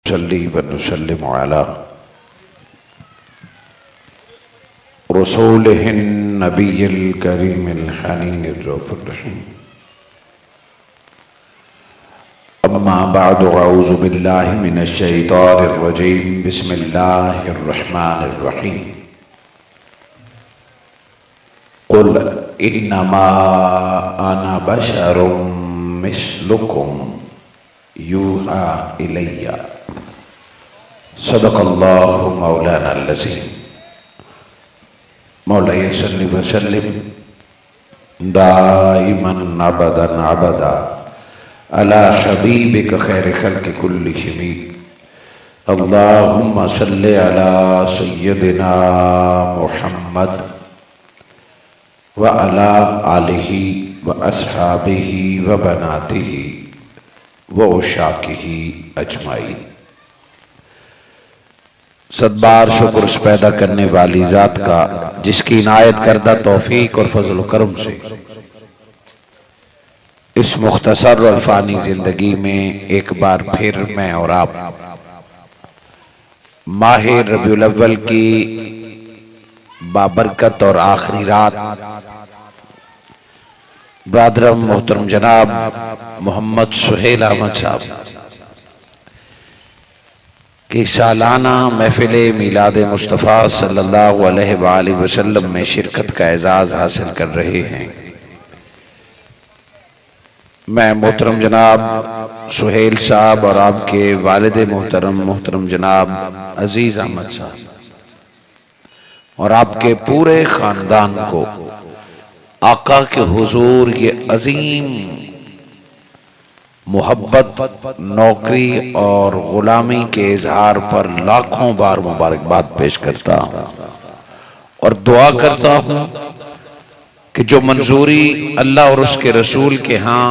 نصلي ونسلم على رسوله النبي الكريم الحنين الرؤوف الرحيم. أما بعد، أعوذ بالله من الشيطان الرجيم. بسم الله الرحمن الرحيم. قل إنما أنا بشر مثلكم يوحى إلي. صدق الله مولانا العظيم. مولاي صل وسلم دائما أبدا أبدا على حبيبك خير خلق كلهم. اللهم صل على سيدنا محمد وعلى آله وأصحابه وبناته وعشاقه اجمعین. صد بار شکر اس پیدا کرنے والی ذات کا جس کی عنایت کردہ توفیق اور فضل و کرم سے اس مختصر اور فانی زندگی میں ایک بار پھر میں اور آپ ماہ ربیع الاول کی بابرکت اور آخری رات برادرم محترم جناب محمد سہیل احمد صاحب کی سالانہ محفل میلاد مصطفیٰ صلی اللہ علیہ وآلہ وسلم میں شرکت کا اعزاز حاصل کر رہے ہیں. میں محترم جناب سہیل صاحب اور آپ کے والد محترم جناب عزیز احمد صاحب اور آپ کے پورے خاندان کو آقا کے حضور یہ عظیم محبت، نوکری اور غلامی کے اظہار پر لاکھوں بار مبارکباد پیش کرتا ہوں اور دعا کرتا ہوں کہ جو منظوری اللہ اور اس کے رسول کے ہاں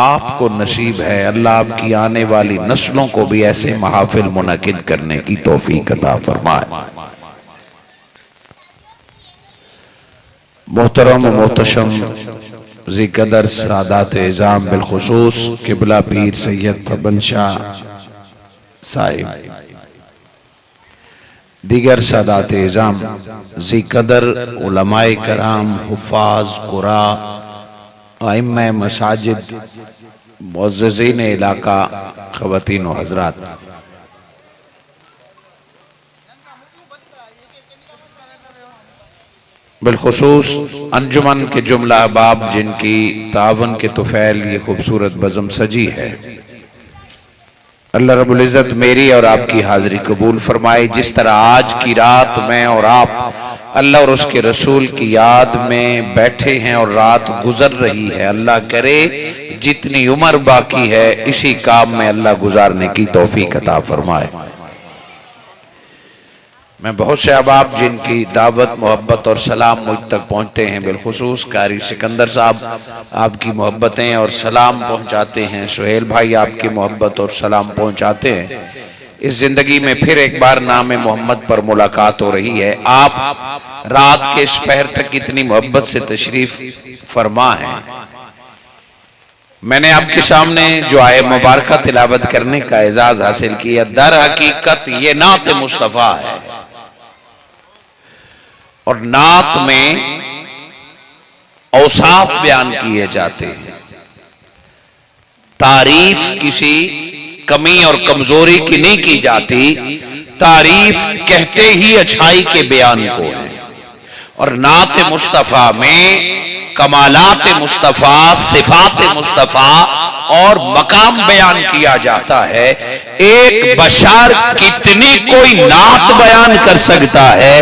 آپ کو نصیب ہے، اللہ آپ کی آنے والی نسلوں کو بھی ایسے محافل منعقد کرنے کی توفیق عطا فرمائے. محترم و محتشم ذی قدر سادات اعظام بالخصوص قبلہ پیر سید پبن شاہ صاحب، دیگر سادات اعظام ذی قدر علماء کرام، حفاظ قرآ، ائمہ مساجد، معززین علاقہ، خواتین و حضرات، بالخصوص انجمن کے جملہ احباب جن کی تعاون کے طفیل یہ خوبصورت بزم سجی ہے، اللہ رب العزت میری اور آپ کی حاضری قبول فرمائے. جس طرح آج کی رات میں اور آپ اللہ اور اس کے رسول کی یاد میں بیٹھے ہیں اور رات گزر رہی ہے، اللہ کرے جتنی عمر باقی ہے اسی کام میں اللہ گزارنے کی توفیق عطا فرمائے. میں بہت سے احباب جن کی دعوت، محبت اور سلام مجھ تک پہنچتے ہیں، بالخصوص قاری سکندر صاحب آپ کی محبتیں اور سلام پہنچاتے ہیں، سہیل بھائی آپ کی محبت اور سلام پہنچاتے ہیں. اس زندگی میں پھر ایک بار نام محمد پر ملاقات ہو رہی ہے. آپ رات کے اس پہر تک اتنی محبت سے تشریف فرما ہیں. میں نے آپ کے سامنے جو آیت مبارکہ تلاوت کرنے کا اعزاز حاصل کیا، در حقیقت یہ نعت مصطفیٰ ہے اور نعت میں اوصاف بیان کیے جاتے ہیں. تعریف کسی کمی اور کمزوری کی نہیں کی جاتی، تعریف کہتے ہی اچھائی کے بیان کو ہے. اور نعت مصطفیٰ میں کمالات مصطفیٰ، صفات مصطفیٰ اور مقام بیان کیا جاتا ہے. ایک بشر کتنی کوئی نعت بیان کر سکتا ہے،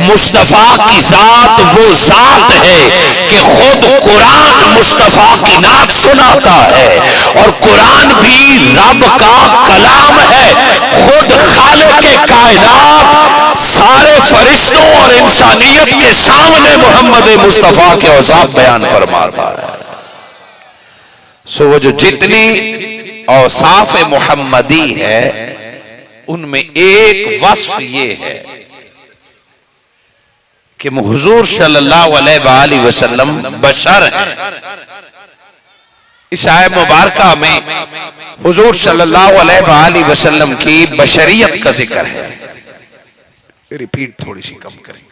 مصطفیٰ کی ذات وہ ذات ہے کہ خود قرآن مصطفیٰ کی نعت سناتا ہے اور قرآن بھی رب کا کلام ہے. خود خالق کائنات سارے فرشتوں اور انسانیت کے سامنے محمد مصطفیٰ کے اوصاف بیان فرماتا ہے. سو وہ جو جتنی اوصاف محمدی ہے ان میں ایک وصف یہ ہے کہ حضور صلی اللہ علیہ وآلہ وسلم بشر ہیں. اس آیت مبارکہ میں حضور صلی اللہ علیہ وآلہ وسلم کی بشریت کا ذکر ہے. ریپیٹ تھوڑی سی کم کریں.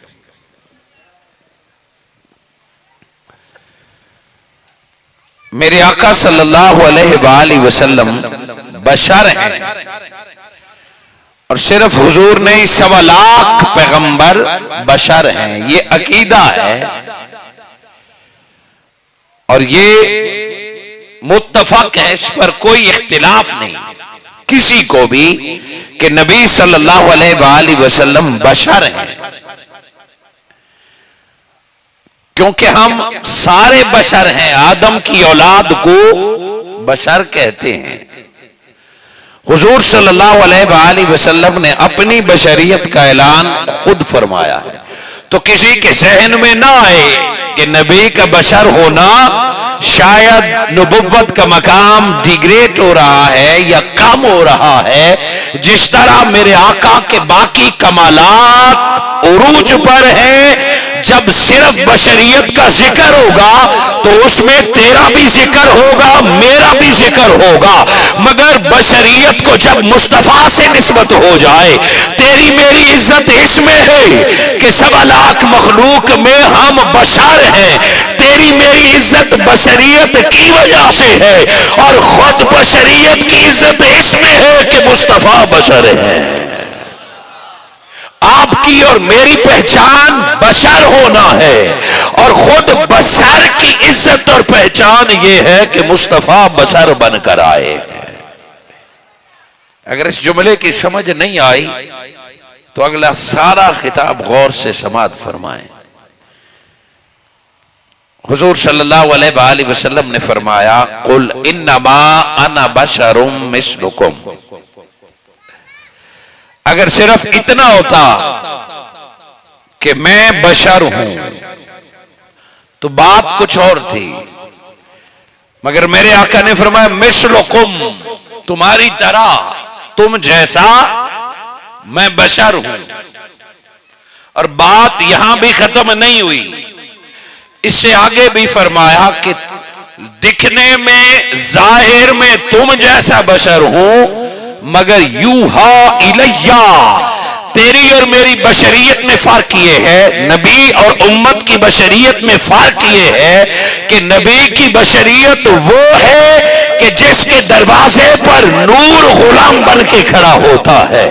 میرے آقا صلی اللہ علیہ وآلہ وسلم بشر ہیں، اور صرف حضور نہیں 1.25 لاکھ پیغمبر بشر ہیں. یہ عقیدہ ہے اور یہ متفق ہے، اس پر کوئی اختلاف نہیں کسی کو بھی کہ نبی صلی اللہ علیہ وآلہ وسلم بشر ہیں. کیونکہ ہم سارے بشر ہیں، آدم کی اولاد کو بشر کہتے ہیں. حضور صلی اللہ علیہ وآلہ وسلم نے اپنی بشریت کا اعلان خود فرمایا ہے. تو کسی کے ذہن میں نہ آئے کہ نبی کا بشر ہونا شاید نبوت کا مقام ڈیگریڈ ہو رہا ہے یا کم ہو رہا ہے. جس طرح میرے آقا کے باقی کمالات عروج پر ہیں، جب صرف بشریت کا ذکر ہوگا تو اس میں تیرا بھی ذکر ہوگا، میرا بھی ذکر ہوگا. مگر بشریت کو جب مصطفیٰ سے نسبت ہو جائے، تیری میری عزت اس میں ہے کہ 1.25 لاکھ مخلوق میں ہم بشر ہیں. تیری میری عزت بشریت کی وجہ سے ہے، اور خود بشریت کی عزت اس میں ہے کہ مصطفیٰ بشر ہیں. آپ کی اور میری پہچان بشر ہونا ہے، اور خود بشر کی عزت اور پہچان یہ ہے کہ مصطفیٰ بشر بن کر آئے. اگر اس جملے کی سمجھ نہیں آئی تو اگلا سارا خطاب غور سے سماعت فرمائیں. حضور صلی اللہ علیہ وآلہ وسلم نے فرمایا قل انما انا بشر مثلکم. اگر صرف اتنا ہوتا کہ میں بشر ہوں تو بات کچھ اور تھی، مگر میرے آقا نے فرمایا مثلکم، تمہاری طرح، تم جیسا میں بشر ہوں. اور بات یہاں بھی ختم نہیں ہوئی، اس سے آگے بھی فرمایا کہ دکھنے میں ظاہر میں تم جیسا بشر ہوں، مگر یوحا الیہ، تیری اور میری بشریت میں فرق یہ ہے، نبی اور امت کی بشریت میں فرق یہ ہے کہ نبی کی بشریت وہ ہے کہ جس کے دروازے پر نور غلام بن کے کھڑا ہوتا ہے.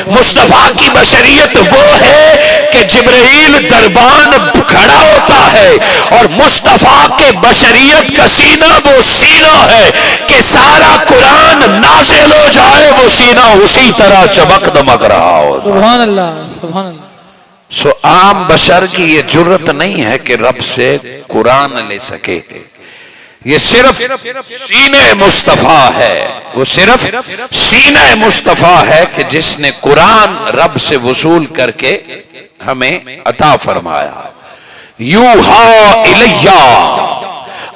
مصطفیٰ کی بشریت وہ ہے کہ جبرائیل دربان کھڑا ہوتا ہے، اور مصطفیٰ کے بشریت کا سینہ وہ سینہ ہے کہ سارا قرآن نازل ہو جائے وہ سینہ اسی طرح چمک دمک رہا ہوتا. سبحان اللہ، سبحان اللہ. سو عام بشر کی یہ جرت نہیں ہے کہ رب سے قرآن لے سکے. یہ صرف سینہ مصطفیٰ ہے، وہ صرف سینہ مصطفیٰ ہے کہ جس نے قرآن رب سے وصول کر کے ہمیں عطا فرمایا. یوحا الیہ،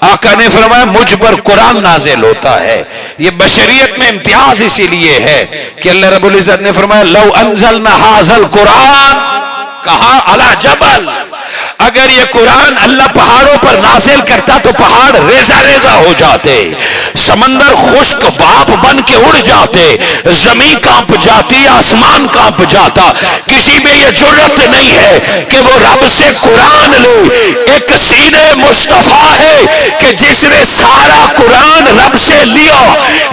آقا نے فرمایا مجھ پر قرآن نازل ہوتا ہے. یہ بشریت میں امتیاز اسی لیے ہے کہ اللہ رب العزت نے فرمایا لو انزلنا ھذا القرآن، کہا علی جبل، اگر یہ قرآن اللہ پہاڑوں پر نازل کرتا تو پہاڑ ریزہ ریزہ ہو جاتے، سمندر خشک بھاپ بن کے اڑ جاتے، زمین کانپ جاتی، آسمان کانپ جاتا. کسی میں یہ جرت نہیں ہے کہ وہ رب سے قرآن لے. ایک سینہ مصطفیٰ ہے کہ جس نے سارا قرآن رب سے لیا،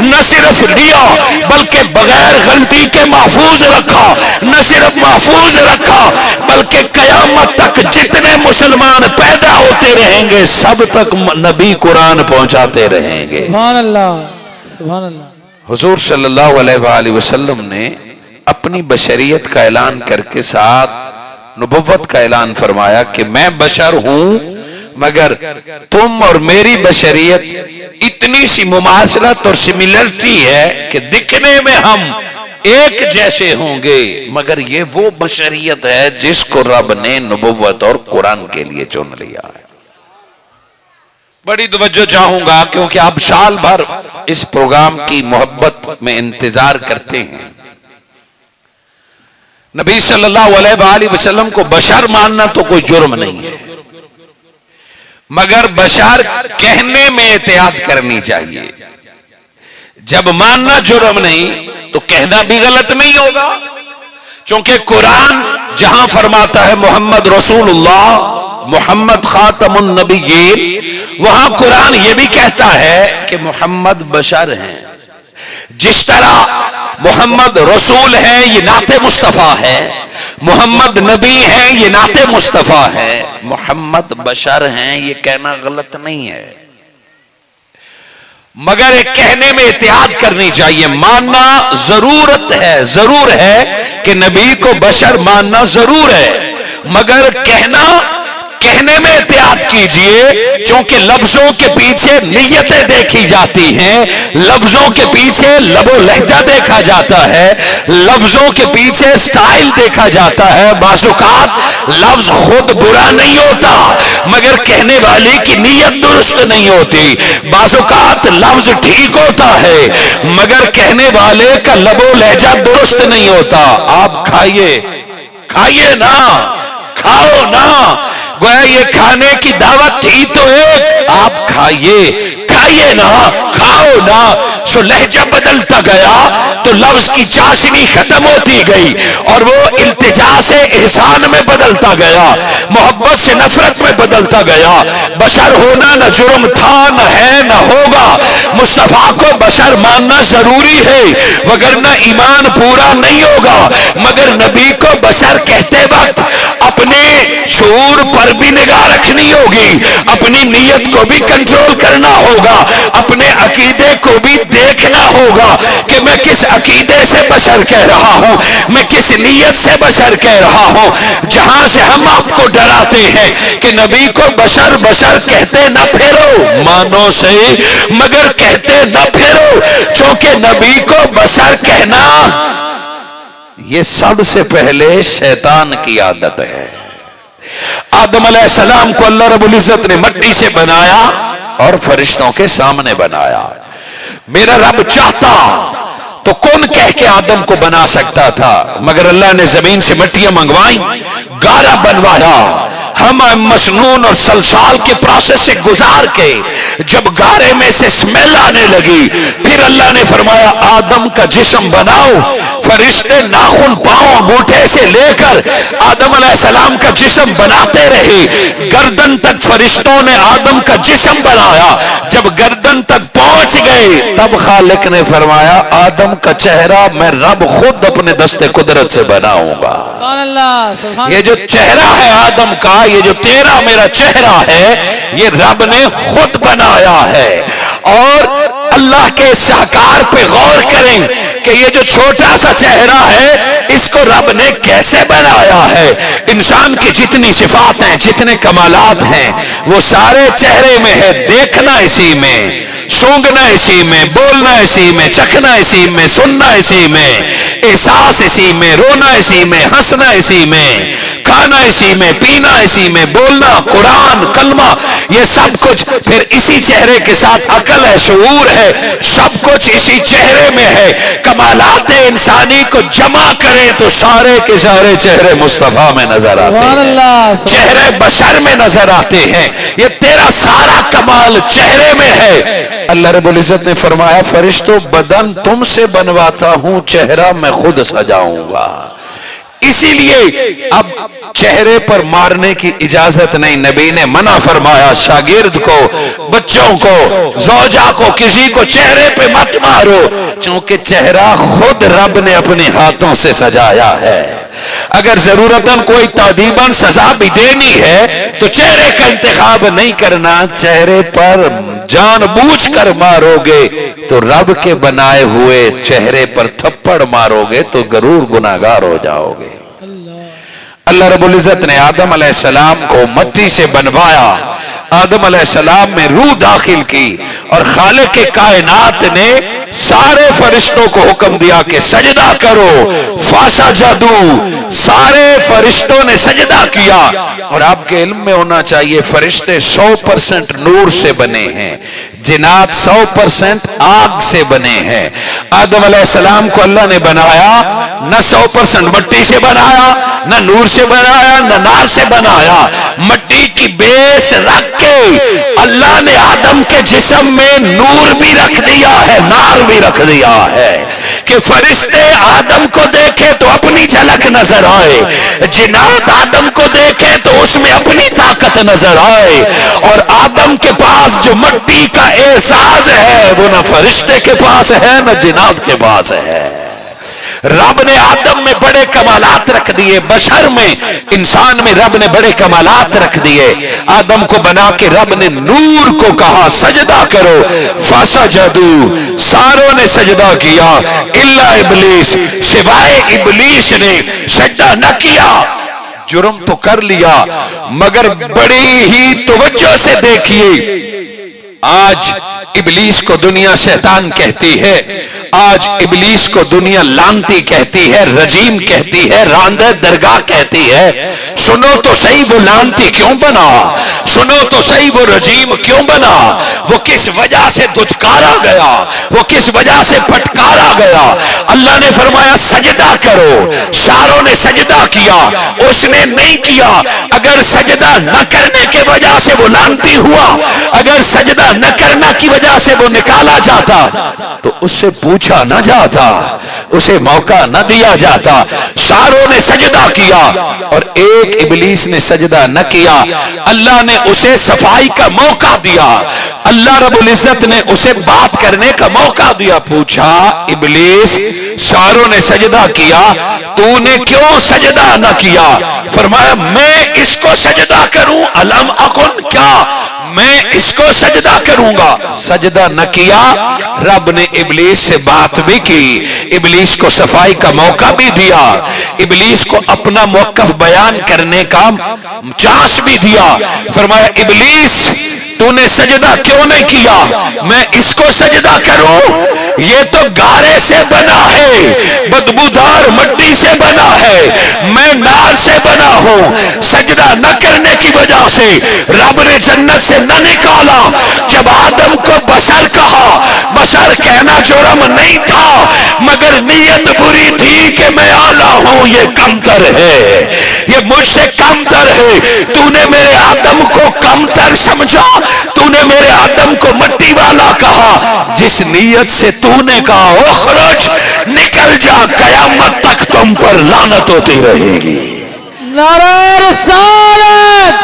نہ صرف لیا بلکہ بغیر غلطی کے محفوظ رکھا، نہ صرف محفوظ رکھا بلکہ قیامت تک جتنے مسلمان پیدا ہوتے رہیں گے سب تک نبی قرآن پہنچاتے رہیں گے. سبحان اللہ، سبحان اللہ. حضور صلی اللہ علیہ وآلہ وسلم نے اپنی بشریت کا اعلان کر کے ساتھ نبوت کا اعلان فرمایا کہ میں بشر ہوں، مگر تم اور میری بشریت اتنی سی مماثلت اور سملرٹی ہے کہ دکھنے میں ہم ایک جیسے ہوں گے، مگر یہ وہ بشریت ہے جس کو رب نے نبوت اور قرآن کے لیے چن لیا ہے. بڑی توجہ چاہوں گا کیونکہ آپ سال بھر اس پروگرام کی محبت میں انتظار کرتے ہیں. نبی صلی اللہ علیہ وآلہ وسلم کو بشر ماننا تو کوئی جرم نہیں ہے، مگر بشر کہنے میں احتیاط کرنی چاہیے. جب ماننا جرم نہیں تو کہنا بھی غلط نہیں ہوگا، چونکہ قرآن جہاں فرماتا ہے محمد رسول اللہ محمد خاتم النبیین، وہاں قرآن یہ بھی کہتا ہے کہ محمد بشر ہیں. جس طرح محمد رسول ہے یہ نعت مصطفیٰ ہے، محمد نبی ہے یہ نعت مصطفیٰ ہے، محمد بشر ہیں یہ کہنا غلط نہیں ہے. مگر ایک کہنے میں احتیاط کرنی چاہیے. ماننا ضرورت ہے، ضرور ہے کہ نبی کو بشر ماننا ضرور ہے، مگر کہنے میں احتیاط کیجئے، چونکہ لفظوں کے پیچھے نیتیں دیکھی جاتی ہیں، لفظوں کے پیچھے لب و لہجہ دیکھا جاتا ہے، لفظوں کے پیچھے سٹائل دیکھا جاتا ہے. بعض اوقات لفظ خود برا نہیں ہوتا مگر کہنے والے کی نیت درست نہیں ہوتی. بعض اوقات لفظ ٹھیک ہوتا ہے مگر کہنے والے کا لب و لہجہ درست نہیں ہوتا. آپ کھائیے نا، کھاؤ نا، گویا یہ کھانے کی دعوت تھی تو ایک، آپ کھائیے نا، کھاؤ نا. سو لہجہ بدلتا گیا تو لفظ کی چاشنی ختم ہوتی گئی اور وہ التجا سے احسان میں بدلتا گیا، محبت سے نفرت میں بدلتا گیا. بشر ہونا نہ جرم تھا، نہ ہے، نہ ہوگا. مصطفیٰ کو بشر ماننا ضروری ہے وگرنہ ایمان پورا نہیں ہوگا. مگر نبی کو بشر کہتے وقت اپنے شعور پر بھی نگاہ رکھنی ہوگی، اپنی نیت کو بھی کنٹرول کرنا ہوگا، اپنے عقیدے کو بھی دیکھنا ہوگا کہ میں کس عقیدے سے بشر کہہ رہا ہوں، میں کس نیت سے بشر کہہ رہا ہوں. جہاں سے ہم آپ کو ڈراتے ہیں کہ نبی کو بشر کہتے نہ پھرو، مانو صحیح مگر کہتے نہ پھرو، چونکہ نبی کو بشر کہنا یہ سب سے پہلے شیطان کی عادت ہے. آدم علیہ السلام کو اللہ رب العزت نے مٹی سے بنایا اور فرشتوں کے سامنے بنایا. میرا رب چاہتا تو کون کہہ کے آدم کو بنا سکتا تھا، مگر اللہ نے زمین سے مٹیاں منگوائیں، گارا بنوایا. ہم مسنون اور سلسال کے پروسیس سے گزار کے جب گارے میں سے سمیل آنے لگی، پھر اللہ نے فرمایا آدم کا جسم بناؤ. فرشتے ناخن پاؤں انگوٹھے سے لے کر آدم علیہ السلام کا جسم بناتے رہے، گردن تک فرشتوں نے آدم کا جسم بنایا. جب گردن تک پہنچ گئے تب خالق نے فرمایا آدم کا چہرہ میں رب خود اپنے دست قدرت سے بناؤں گا. یہ جو چہرہ ہے آدم کا، یہ جو تیرا میرا چہرہ ہے، یہ رب نے خود بنایا ہے. اور اللہ کے شاہکار پہ غور کریں کہ یہ جو چھوٹا سا چہرہ ہے اس کو رب نے کیسے بنایا ہے. انسان کی جتنی صفات ہیں، جتنے کمالات ہیں، وہ سارے چہرے میں ہے. دیکھنا اسی میں، سونگنا اسی میں، بولنا اسی میں، چکھنا اسی میں، سننا اسی میں، احساس اسی میں، رونا اسی میں، ہنسنا اسی میں، کھانا اسی میں، پینا اسی میں، بولنا، قرآن، کلمہ، یہ سب کچھ پھر اسی چہرے کے ساتھ عقل ہے، شعور ہے، سب کچھ اسی چہرے میں ہے. کمالات انسانی کو جمع کریں تو سارے کے سارے چہرے مصطفیٰ میں نظر آتے ہیں، چہرے بشر میں نظر آتے ہیں. یہ تیرا سارا کمال چہرے میں ہے. اللہ رب العزت نے فرمایا فرشتوں بدن تم سے بنواتا ہوں، چہرہ میں خود سجاؤں گا. اسی لیے اب چہرے پر مارنے کی اجازت نہیں. نبی نے منع فرمایا شاگرد کو، بچوں کو، زوجہ کو، کسی کو چہرے پہ مت مارو، چونکہ چہرہ خود رب نے اپنے ہاتھوں سے سجایا ہے. اگر ضرورتاً کوئی تادیباً سزا بھی دینی ہے تو چہرے کا انتخاب نہیں کرنا. چہرے پر جان بوجھ کر مارو گے تو رب کے بنائے ہوئے چہرے پر تھپڑ مارو گے تو ضرور گناہگار ہو جاؤ گے. اللہ رب العزت نے آدم علیہ السلام کو مٹی سے بنوایا، آدم علیہ السلام میں روح داخل کی اور خالق کائنات نے سارے فرشتوں کو حکم دیا کہ سجدہ کرو. فسجدوا، سارے فرشتوں نے سجدہ کیا. اور آپ کے علم میں ہونا چاہیے فرشتے 100% نور سے بنے ہیں، جنات 100% آگ سے بنے ہیں. آدم علیہ السلام کو اللہ نے بنایا نہ 100% مٹی سے بنایا، نہ نور سے بنایا، نہ نار سے بنایا. مٹی کی بیس رکھ کے اللہ نے آدم کے جسم میں نور بھی رکھ دیا ہے، نار بھی رکھ دیا ہے کہ فرشتے آدم کو دیکھے تو اپنی جھلک نظر آئے، جنات آدم کو دیکھے تو اس میں اپنی طاقت نظر آئے، اور آدم کے پاس جو مٹی کا احساس ہے وہ نہ فرشتے کے پاس ہے نہ جنات کے پاس ہے۔ رب نے آدم میں بڑے کمالات رکھ دیے، بشر میں، انسان میں رب نے بڑے کمالات رکھ دیے۔ آدم کو بنا کے رب نے نور کو کہا سجدہ کرو، فسجدوا، ساروں نے سجدہ کیا الا ابلیس، سوائے ابلیس نے سجدہ نہ کیا۔ جرم تو کر لیا مگر بڑی ہی توجہ سے دیکھیے، آج ابلیس کو دنیا شیطان کہتی ہے، آج ابلیس کو دنیا لانتی کہتی ہے، رجیم کہتی ہے، راندہ درگاہ کہتی ہے۔ سنو تو صحیح وہ لانتی کیوں بنا، سنو تو صحیح وہ رجیم کیوں بنا، وہ کس وجہ سے دھتکارا گیا، وہ کس وجہ سے پھٹکارا گیا۔ اللہ نے فرمایا سجدہ کرو، ساروں نے سجدہ کیا، اس نے نہیں کیا۔ اگر سجدہ نہ کرنے کے وجہ سے وہ لانتی ہوا، اگر سجدہ نہ کرنا کی وجہ سے وہ نکالا جاتا تو اس سے پوچھا نہ جاتا، اسے موقع نہ دیا جاتا۔ ساروں نے سجدہ کیا اور ایک ابلیس نے سجدہ نہ کیا، اللہ نے اسے صفائی کا موقع دیا، اللہ رب العزت نے اسے بات کرنے کا موقع دیا۔ پوچھا ابلیس ساروں نے سجدہ کیا، تو نے کیوں سجدہ نہ کیا؟ فرمایا میں اس کو سجدہ کروں، الم اکن، کیا میں اس کو سجدہ کروں گا؟ سجدہ نہ کیا۔ رب نے ابلیس سے بات بھی کی، ابلیس کو صفائی کا موقع بھی دیا، ابلیس کو اپنا موقف بیان کرنے کا چانس بھی دیا۔ فرمایا ابلیس تو نے سجدہ کیوں نہیں کیا؟ میں اس کو سجدہ کروں؟ یہ تو گارے سے بنا ہے، بدبودار مٹی سے بنا ہے، میں نار سے بنا ہوں۔ سجدہ نہ کرنے کی وجہ سے رب نے جنت سے نہ نکالا۔ جب آدم کو بشر کہا، بشر کہنا جرم نہیں تھا مگر نیت بری تھی کہ میں اعلیٰ ہوں، یہ کمتر ہے، یہ مجھ سے کمتر ہے۔ تو نے میرے آدم کو کمتر سمجھا، تو نے میرے آدم کو مٹی والا کہا۔ جس نیت سے تو نے کہا اخرج، نکل جا، قیامت تک تم پر لعنت ہوتی رہے گی۔ نعرہ رسالت،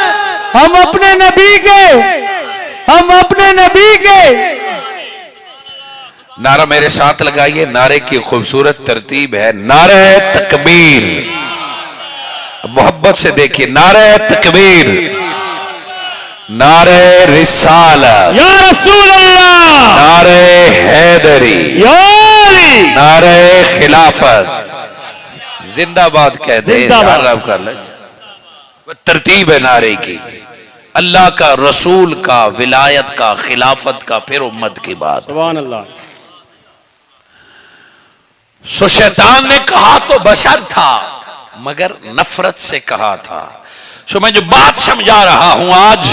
ہم اپنے نبی کے، ہم اپنے نبی کے۔ نعرہ میرے ساتھ لگائیے، نعرے کی خوبصورت ترتیب ہے نعرہ تکبیر، محبت سے دیکھیے، نعرہ تکبیر، نعرہ رسالت، یا رسول اللہ، نعرہ حیدری، یا علی، نعرہ خلافت، زندہ باد کہتے ہیں، زندہ باد۔ رب کر لیں، ترتیب ہے نعرے کی، اللہ کا، رسول کا، ولایت کا، خلافت کا، پھر امت کی بات۔ سبحان اللہ۔ سو شیطان نے کہا تو بشر تھا مگر نفرت سے کہا تھا۔ سو میں جو بات سمجھا رہا ہوں، آج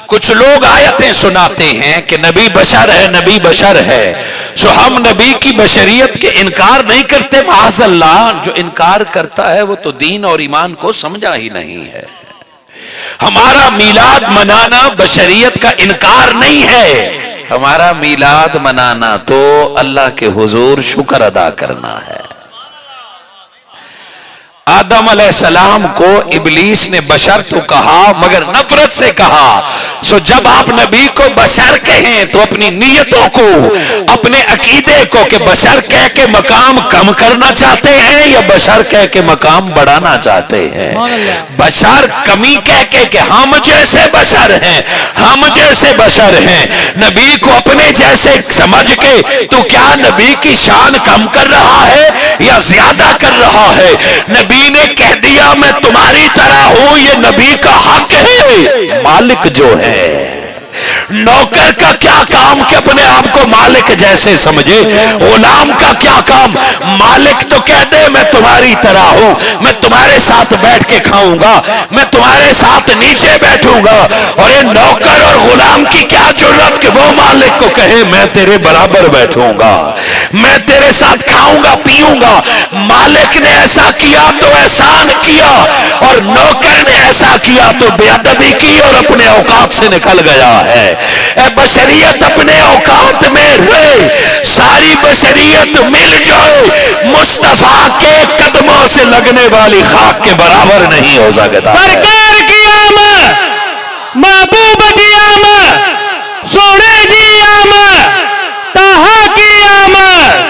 کچھ لوگ آیتیں سناتے ہیں کہ نبی بشر ہے، نبی بشر ہے۔ سو ہم نبی کی بشریت کے انکار نہیں کرتے، معاذ اللہ، جو انکار کرتا ہے وہ تو دین اور ایمان کو سمجھا ہی نہیں ہے۔ ہمارا میلاد منانا بشریت کا انکار نہیں ہے، ہمارا میلاد منانا تو اللہ کے حضور شکر ادا کرنا ہے۔ آدم علیہ السلام کو ابلیس نے بشر تو کہا مگر نفرت سے کہا۔ سو جب آپ نبی کو بشر کہیں تو اپنی نیتوں کو، اپنے عقیدے کو کہ بشر کہہ کے مقام کم کرنا چاہتے ہیں یا بشر کہہ کے مقام بڑھانا چاہتے ہیں؟ بشر کمی کہہ کے کہ ہم جیسے بشر ہیں، ہم جیسے بشر ہیں، نبی کو اپنے جیسے سمجھ کے تو کیا نبی کی شان کم کر رہا ہے یا زیادہ کر رہا ہے؟ نبی نے کہہ دیا میں تمہاری طرح ہوں، یہ نبی کا حق ہے۔ مالک جو ہے، نوکر کا کیا کام کہ اپنے آپ کو مالک جیسے سمجھے؟ غلام کا کیا کام؟ مالک تو کہہ دے میں तुम्हारी तरह हूं, मैं तुम्हारे साथ बैठ के खाऊंगा, मैं तुम्हारे साथ नीचे बैठूंगा। और ये नौकर और गुलाम की क्या जरूरत कि वो मालिक को कहे मैं तेरे बराबर बैठूंगा, मैं तेरे साथ खाऊंगा पीऊंगा। मालिक ने ऐसा किया तो एहसान किया, और नौकर ने ऐसा किया तो बेअदबी की और अपने औकात से निकल गया है। ए बशरियत अपने औकात में रहे, सारी बशरियत मिल जाए, मुस्तफा के कदमों से लगने वाली खाक के बराबर नहीं हो सकता। सरकार की आमद, महबूब जी आमद, सोने जी आमद, ताहा की आमद।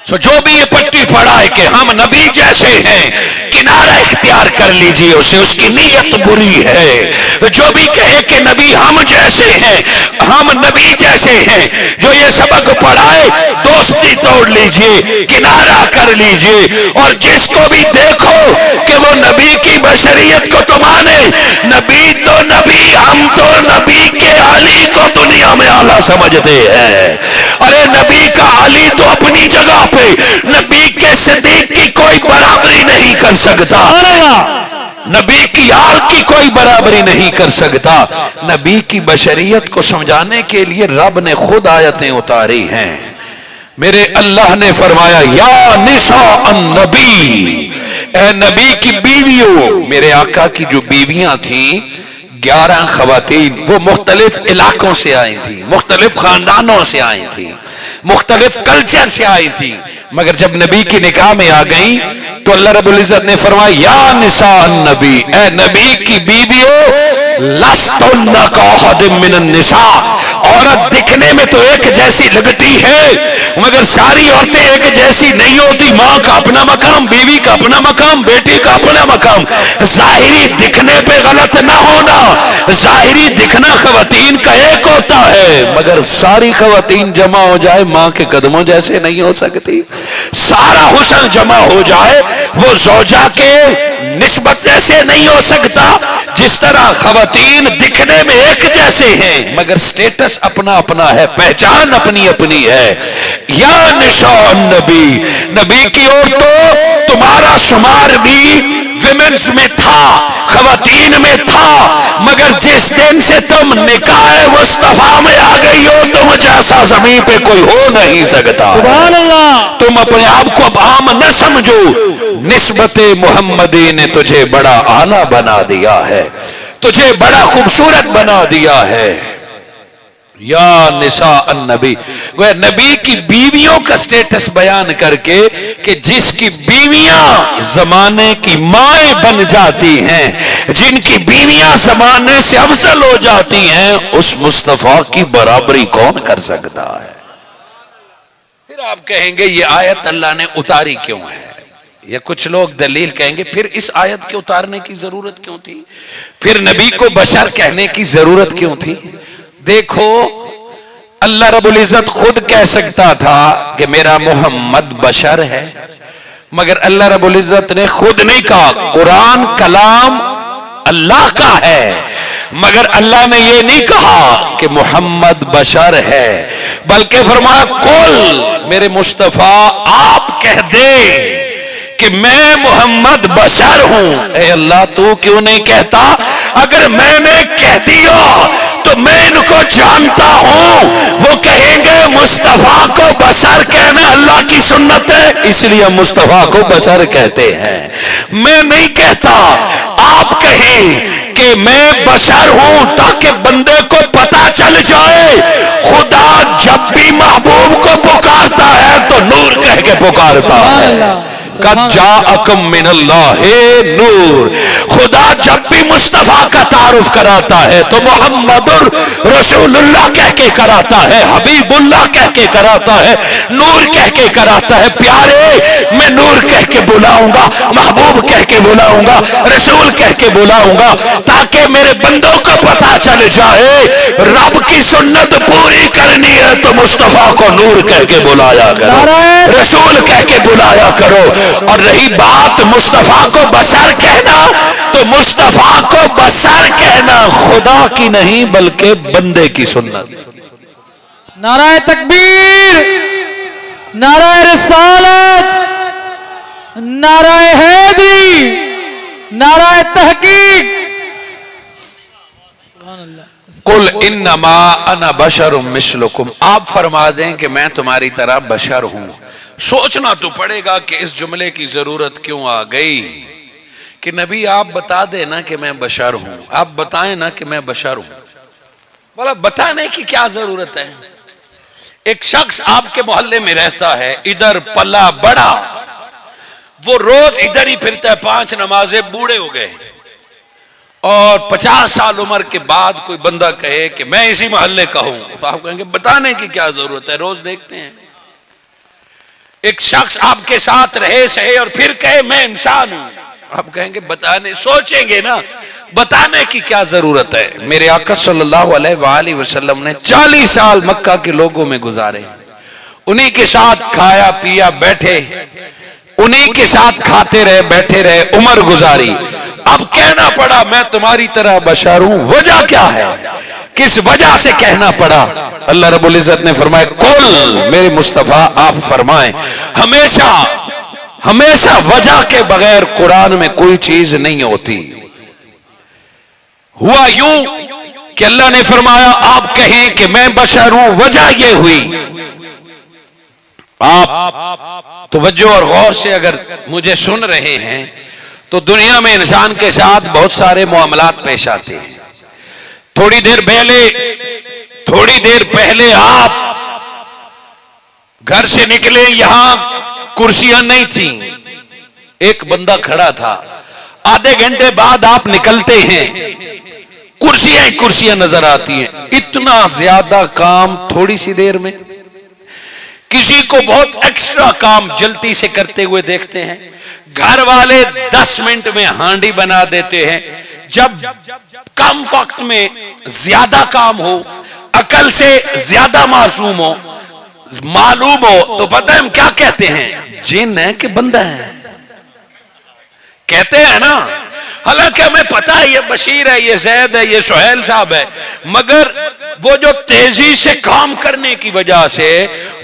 सो जो भी ये पट्टी पड़ा है कि हम नबी जैसे हैं, किनारा इख्तियार कर लीजिए उसे, उसकी नीयत बुरी है। जो भी कहे कि नबी हम जैसे हैं, हम नबी जैसे हैं, जो ये सबक पढ़ाए दोस्ती तोड़ लीजिए, किनारा कर लीजिए। और जिसको भी देखो कि वो नबी की बशरियत को तो माने, नबी तो नबी, हम तो नबी के अली को दुनिया में आला समझते हैं। अरे नबी का अली तो अपनी जगह पे, नबी के सिद्दीक की कोई बराबरी नहीं कर सकता, नबी की आल की कोई बराबरी नहीं कर सकता। नबी की बशरियत को समझाने के लिए रब ने खुद आयतें उतारी हैं। मेरे अल्लाह ने फरमाया या निसा अन्नबी, ए नबी की बीवियों, मेरे आका की जो बीवियां थी 11 खवातीन, वो मुख्तलिफ इलाकों से आई थी, मुख्तलिफ खानदानों से आई थी, मुख्तलिफ कल्चर से आई थी, मगर जब नबी की निकाह में आ गई तो अल्लाह रब्बुल इज्जत ने फरमाया या निसा नबी, ए नबी की बीवियों, लस्तुन्ना काहदिम मिनन निसा, औरत दिखने में तो एक जैसी लगती है मगर सारी औरतें एक जैसी नहीं होती। माँ का अपना मकाम, बीवी का अपना मकाम, बेटी का अपना मकाम। जाहिरी दिखने पे गलत ना होना, जाहिरी दिखना खवातीन का एक होता है, मगर सारी खवातीन जमा हो जाए माँ के कदमों जैसे नहीं हो सकती। सारा हुस्न जमा हो जाए वो ज़ौजा के निस्बत जैसे नहीं हो सकता। जिस तरह खवातीन दिखने में एक जैसे हैं मगर स्टेटस अपना अपना है, पहचान अपनी अपनी है। या निशा नबी, नबी की ओर तो तुम्हारा शुमार भी विमेंस में था, खवातीन में था, मगर जिस दिन से तुम निकाह मुस्तफा में आ गई हो तुम जैसा जमीन पे कोई हो नहीं सकता। सुभान अल्लाह। तुम अपने आप को अब आम न समझो, निस्बत मोहम्मदी ने तुझे बड़ा आला बना दिया है, तुझे बड़ा खूबसूरत बना दिया है। या निसा अन्नबी, वह नबी की बीवियों का स्टेटस बयान करके कि जिसकी बीवियां जमाने की माएं बन जाती हैं, जिनकी बीवियां जमाने से अफजल हो जाती हैं, उस मुस्तफा की बराबरी कौन कर सकता है। फिर आप कहेंगे ये आयत अल्लाह ने उतारी क्यों है, या कुछ लोग दलील कहेंगे फिर इस आयत के उतारने की जरूरत क्यों थी, फिर नबी को बशर कहने की जरूरत क्यों थी। देखो अल्लाह रब्बुल इज्जत खुद कह सकता था कि मेरा मोहम्मद बशर है, मगर अल्लाह रब्बुल इज्जत ने खुद नहीं कहा। कुरान कलाम अल्लाह का है, मगर अल्लाह ने यह नहीं कहा कि मोहम्मद बशर है, बल्कि फरमाया कुल, मेरे मुस्तफा आप कह दे कि मैं मोहम्मद बशर हूं। ए अल्लाह तू क्यों नहीं कहता, अगर मैंने कह दिया तो मैं इनको जानता हूं, वो कहेंगे मुस्तफा को बशर कहना अल्लाह की सुन्नत है, इसलिए हम मुस्तफा को बशर कहते हैं। मैं नहीं कहता, आप कहें कि मैं बशर हूं ताकि बंदे को पता चल जाए खुदा जब भी महबूब को पुकारता है तो नूर कह के पुकारता है। कद जाअकुम मिनल्लाहि नूर, खुदा जब भी मुस्तफा का तारुफ कराता है तो मोहम्मदुर रसूलुल्लाह कह के कराता है, हबीबुल्लाह कह के कराता है, नूर कह के कराता है। प्यारे मैं नूर कह के बुलाऊंगा, महबूब कह के बुलाऊंगा, रसूल कह के बुलाऊंगा, ताकि मेरे बंदों को पता चल जाए रब की सुन्नत पूरी करनी है तो मुस्तफा को नूर कह के बुलाया करो, रसूल कह के बुलाया करो। और रही बात मुस्तफा को बशर कहना, तो मुस्तफा को बशर कहना खुदा की नहीं बल्कि बंदे की सुन्नत। नाराए तकबीर, नाराए रिसालत, नारा हैदरी, नारा तहकीक। कुल इन्नमा अना बशरुम मिस्लुकुम, आप फरमा दें कि मैं तुम्हारी तरह बशर हूं। सोचना तो पड़ेगा कि इस जुमले की जरूरत क्यों आ गई कि नबी आप बता देना कि मैं बशर हूं, आप बताएं ना कि मैं बशर हूं। बोला बताने की क्या जरूरत है। एक शख्स आपके मोहल्ले में रहता है, इधर पला बड़ा, वो रोज इधर ही फिरता है, 5 नमाजें, बूढ़े हो गए और 50 साल उम्र के बाद कोई बंदा कहे कि मैं इसी मोहल्ले का हूं, तो आप कहेंगे बताने की क्या जरूरत है, रोज देखते हैं। एक शख्स आपके साथ रहे सहे और फिर कहे मैं इंसान हूं, आप कहेंगे बताने, सोचेंगे ना बताने की क्या जरूरत है। मेरे आका सल्लल्लाहु अलैहि वसल्लम ने 40 साल मक्का के लोगों में गुजारे, उन्हीं के साथ खाया पिया बैठे, उन्हीं के साथ खाते रहे बैठे रहे, उम्र गुजारी। अब कहना पड़ा मैं तुम्हारी तरह बशर हूं, वजह क्या है, किस वजह से कहना पड़ा। अल्लाह रब्बुल इज्जत ने फरमाया कुल, मेरे मुस्तफा आप फरमाएं, हमेशा हमेशा वजह के बगैर कुरान में कोई चीज नहीं होती। हुआ यूं कि अल्लाह ने फरमाया आप कहें कि मैं बशर हूं, वजह ये हुई। आप तवज्जो और गौर से अगर मुझे सुन रहे हैं तो दुनिया में इंसान के साथ बहुत सारे मामलात पेश आते हैं। थोड़ी देर पहले आप घर से निकले, यहां कुर्सियां नहीं थी, एक बंदा खड़ा था। आधे घंटे बाद आप निकलते हैं, कुर्सियां ही कुर्सियां नजर आती हैं। इतना ज्यादा काम थोड़ी सी देर में। किसी को बहुत एक्स्ट्रा काम जल्दी से करते हुए देखते हैं। घर वाले 10 मिनट में हांडी बना देते हैं। जब कम वक्त में ज्यादा काम हो, अकल से ज्यादा मासूम हो, मालूम हो, तो पता है हम क्या कहते हैं, जिन है कि बंदा है, कहते हैं ना। हालांकि हमें पता है ये बशीर है, ये जैद है, ये सुहेल साहब है, मगर वो जो तेजी से काम करने की वजह से,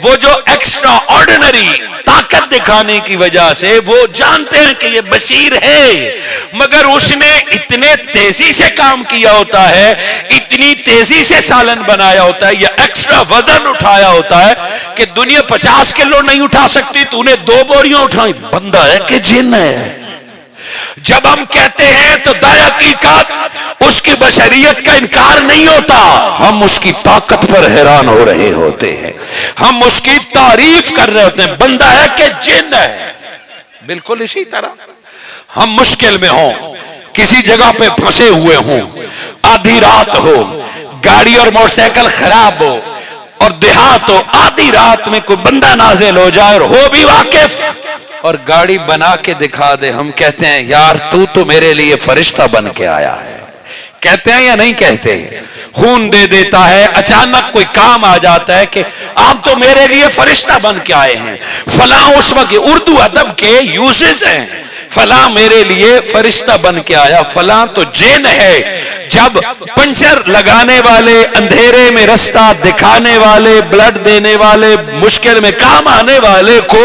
वो जो एक्स्ट्रा ऑर्डिनरी ताकत दिखाने की वजह से वो जानते हैं कि ये बशीर है, मगर उसने इतने तेजी से काम किया होता है, इतनी तेजी से सालन बनाया होता है, या एक्स्ट्रा वजन उठाया होता है कि दुनिया 50 किलो नहीं उठा सकती, तूने 2 बोरियां उठाई। बंदा है कि जिन है। जब हम कहते हैं तो दरहकीकत उसकी बशरियत का इनकार नहीं होता, हम उसकी ताकत पर हैरान हो रहे होते हैं, हम उसकी तारीफ कर रहे होते हैं। बंदा है कि जिन है। बिल्कुल इसी तरह हम मुश्किल में हों, किसी जगह पे फंसे हुए हों, आधी रात हो, गाड़ी और मोटरसाइकिल खराब हो और देहात हो, आधी रात में कोई बंदा नाजिल हो जाए और हो भी वाकिफ और गाड़ी बना के दिखा दे, हम कहते हैं यार तू तो मेरे लिए फरिश्ता बन के आया है। कहते हैं या नहीं कहते? खून दे देता है, अचानक कोई काम आ जाता है कि आप तो मेरे लिए फरिश्ता बन के आए हैं। फला उस वक्त उर्दू अदब के यूजेस हैं, फला मेरे लिए फरिश्ता बन के आया, फला तो जिन है। जब पंचर लगाने वाले, अंधेरे में रास्ता दिखाने वाले, ब्लड देने वाले, मुश्किल में काम आने वाले को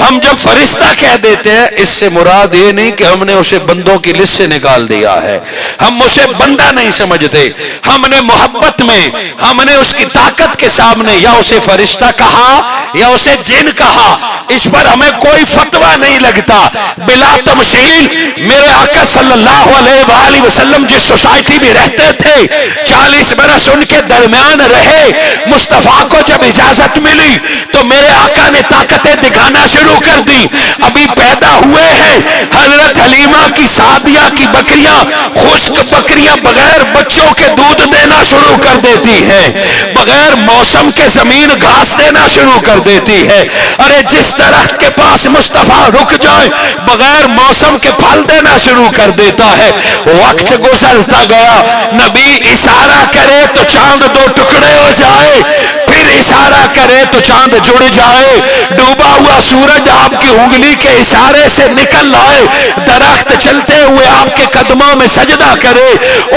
हम जब फरिश्ता कह देते हैं, इससे मुराद ये नहीं कि हमने उसे बंदों की लिस्ट से निकाल दिया है, हम उसे बंदा नहीं समझते। हमने मोहब्बत में, हमने उसकी ताकत के सामने या उसे फरिश्ता कहा या उसे जिन कहा, इस पर हमें कोई फतवा नहीं लगता। बिला तमसील मेरे आका सल्लल्लाहु अलैहि वसल्लम जिस सोसाइटी में रहते थे, 40 बरस उनके दरमियान रहे, मुस्तफा को जब इजाजत मिली तो मेरे आका ने ताकतें दिखाना शुरू कर दी। अभी पैदा हुए हैं, हजरत हलीमा की सादिया की बकरियां, खुश्क बकरियां बगैर बच्चों के दूध देना शुरू कर देती हैं, बगैर मौसम के जमीन घास देना शुरू कर देती है। अरे जिस दरख्त के पास मुस्तफा रुक जाए, बगैर मौसम के फल देना शुरू कर देता है। वक्त गुजरता गया, नबी इशारा करे तो चांद 2 टुकड़े हो जाए, फिर फिर इशारा करे तो चांद जुड़ जाए, डूबा हुआ सूरज आपकी उंगली के इशारे से निकल आए, दरख्त चलते हुए आपके कदमों में सजदा करे,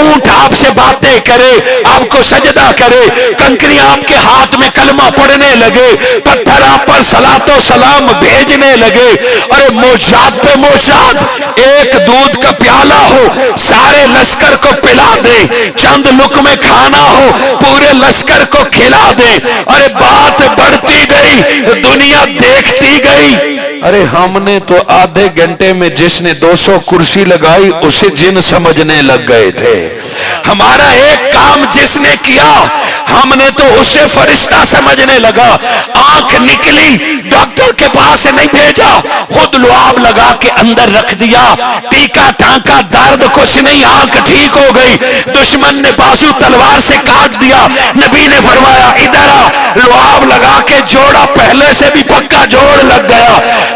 ऊंट आपसे बातें करे, आपको सजदा करे, कंकरी आपके हाथ में कलमा पढ़ने लगे, पत्थर आप पर सलातो सलाम भेजने लगे। अरे मोजात पे मोजात, एक दूध का प्याला हो सारे लश्कर को पिला दे, चंद लुक़मे खाना हो पूरे लश्कर को खिला दे। अरे बात बढ़ती गई, दुनिया देखती गई। अरे हमने तो आधे घंटे में जिसने 200 कुर्सी लगाई उसे जिन समझने लग गए थे। हमारा एक काम जिसने किया हमने तो उसे फरिश्ता समझने लगा। आंख निकली, डॉक्टर के पास नहीं भेजा, खुद लुआब लगा के अंदर रख दिया, टीका टांका दर्द कुछ नहीं, आंख ठीक हो गई। दुश्मन ने बाजू तलवार से काट दिया, नबी ने फरमाया इधर आ, लुआब लगा के जोड़ा, पहले से भी पक्का जोड़ लग गया।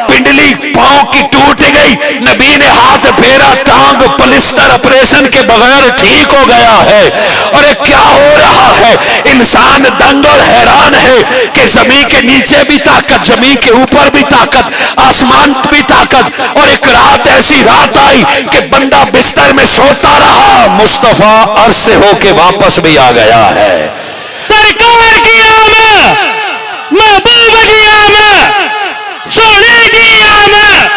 पिंडली पांव की टूट गई, नबी ने हाथ फेरा, टांग पलिस्तर ऑपरेशन के बगैर ठीक हो गया है। अरे क्या हो रहा है? इंसान दंग और हैरान है कि जमीन के नीचे भी ताकत, जमीन के ऊपर भी ताकत, आसमान भी ताकत। और एक रात ऐसी रात आई कि बंदा बिस्तर में सोता रहा, मुस्तफा अर्श से होके वापस भी आ गया है। सरकार की आमद, महबूब की आमद, सोने की आमद,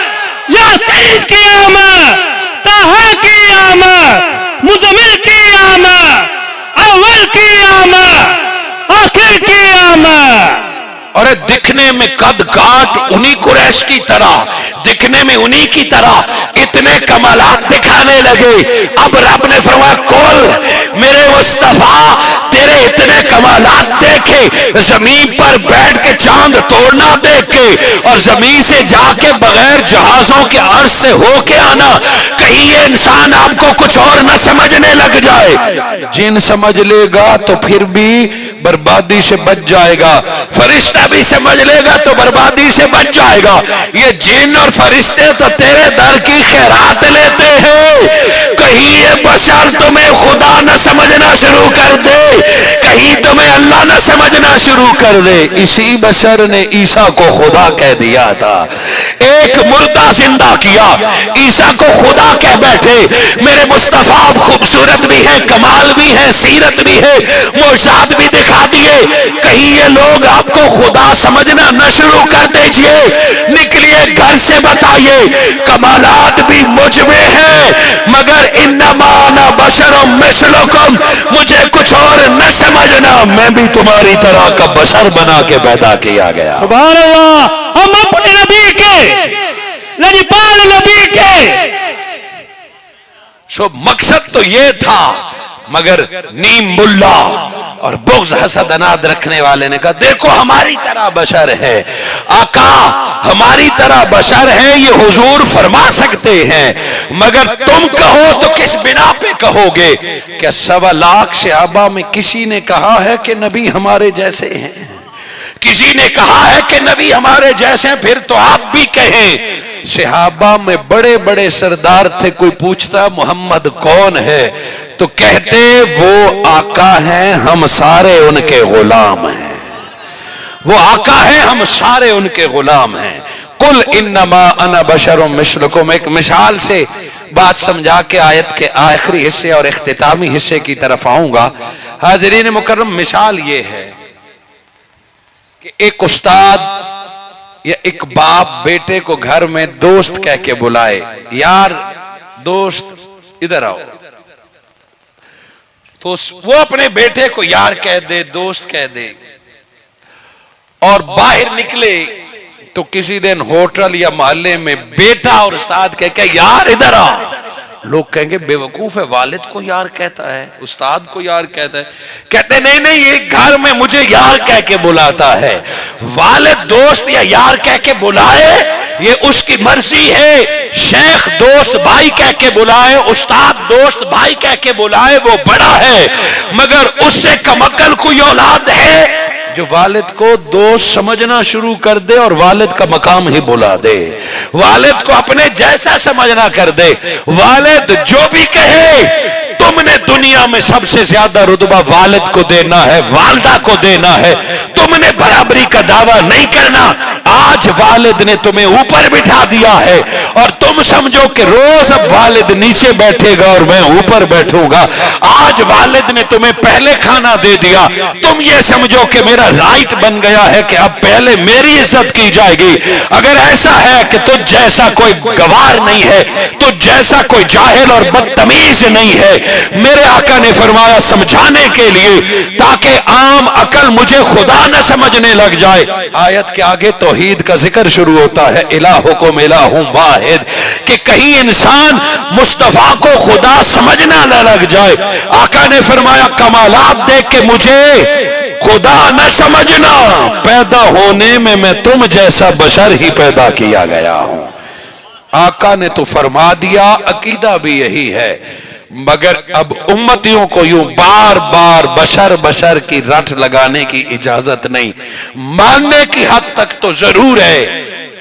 यासीन की आमद, ताहा की आमद, मुज़म्मिल की आमद, अव्वल की आमद, आखिर की आमद। और दिखने में कद काट उन्हीं कुरैश की तरह, दिखने में उन्हीं की तरह इतने कमालात दिखाने लगे। अब रब ने फरमाया कुल मेरे मुस्तफा तेरे इतने कमालात देखे, जमीन पर बैठ के चांद तोड़ना देख के, और जमीन से जाके बगैर जहाजों के अर्श से होके आना, कहीं ये इंसान आपको कुछ और न समझने लग जाए। जिन समझ लेगा तो फिर भी बर्बादी से बच जाएगा, फरिश्ता भी समझ लेगा तो बर्बादी से बच जाएगा। ये जिन और फरिश्ते तो तेरे दर की खैरात लेते हैं, कहीं ये बशर तुम्हें खुदा न समझना शुरू कर दे, कहीं तुम्हें अल्लाह न समझना शुरू कर दे। इसी बशर ने ईसा को खुदा कह दिया था, एक मुर्दा जिंदा किया, ईसा को खुदा कह बैठे। मेरे मुस्तफा खूबसूरत भी है, कमाल भी है, सीरत भी है, मौजूद भी दिखा दिए, कहीं ये लोग आपको खुदा समझना न शुरू कर दीजिए। निकलिए घर से बताइए कमालात भी मुझ में है, मगर इन्नमा अना बशरुम मिस्लुकुम, मुझे कुछ और न समझना, मैं भी तुम्हारी तरह का बशर बना के पैदा किया गया। सुभान अल्लाह। हम अपने नबी के, लजपाल नबी के, सो मकसद तो ये था, मगर नीम मुल्ला और बुग़्ज़ हसद अनाद रखने वाले ने कहा देखो हमारी तरह बशर है, आका हमारी तरह बशर है, ये हुजूर फरमा सकते हैं, मगर तुम कहो तो किस बिना पे कहोगे? क्या 1.25 लाख सहाबा में किसी ने कहा है कि नबी हमारे जैसे हैं? किसी ने कहा है कि नबी हमारे जैसे हैं? फिर तो आप भी कहें। सहाबा में बड़े बड़े सरदार थे, कोई पूछता मोहम्मद कौन है तो कहते वो आका हैं, हम सारे उनके गुलाम हैं। वो आका है, हम सारे उनके गुलाम हैं। कुल इन्नमा अना बशरुम मिस्लुकुम, एक मिसाल से बात समझा के आयत के आखिरी हिस्से और इख्तितामी हिस्से की तरफ आऊंगा। हाज़रीन मुकर्रम, मिसाल ये है कि एक उस्ताद या एक बाप बेटे को घर में दोस्त कह के बुलाए, यार दोस्त इधर आओ, तो वो अपने बेटे को यार कह दे, दोस्त कह दे, और बाहर निकले तो किसी दिन होटल या मोहल्ले में बेटा और उस्ताद कह के यार इधर आ, लोग कहेंगे बेवकूफ है, वालिद को यार कहता है, उस्ताद को यार कहता है। कहते नहीं नहीं, ये घर में मुझे यार कह के बुलाता है। वालिद दोस्त या यार कह के बुलाए ये उसकी मर्जी है। शेख दोस्त भाई कह के बुलाए, उस्ताद दोस्त भाई कह के बुलाए, वो बड़ा है, मगर उससे कमअक्ल कोई औलाद है जो वालिद को दोस्त समझना शुरू कर दे और वालिद का मकाम ही बुला दे, वालिद को अपने जैसा समझना कर दे। वालिद जो भी कहे तुमने दुनिया में सबसे ज्यादा रुतबा वालिद को देना है, वालदा को देना है, तुमने बराबरी का दावा नहीं करना। आज वालिद ने तुम्हें ऊपर बिठा दिया है और तुम समझो कि रोज अब वालिद नीचे बैठेगा और मैं ऊपर बैठूंगा। आज वालिद ने तुम्हें पहले खाना दे दिया, तुम ये समझो कि मेरा राइट बन गया है कि अब पहले मेरी इज्जत की जाएगी। अगर ऐसा है कि तुझ जैसा कोई गवार नहीं है, तुझ जैसा कोई जाहिल और बदतमीज नहीं है, मेरे आका ने फरमाया समझाने के लिए ताकि आम अकल मुझे खुदा न समझने लग जाए। आयत के आगे तौहीद का जिक्र शुरू होता है, इलाहुकुम इलाहुम वाहिद, कि कहीं इंसान मुस्तफा को खुदा समझना न लग जाए। आका ने फरमाया कमालात देख के मुझे खुदा न समझना, पैदा होने में मैं तुम जैसा बशर ही पैदा किया गया हूं। आका ने तो फरमा दिया, अकीदा भी यही है, मगर अब उम्मतियों को यूं बार बार बशर बशर की रट लगाने की इजाजत नहीं। मानने की हद तक तो जरूर है,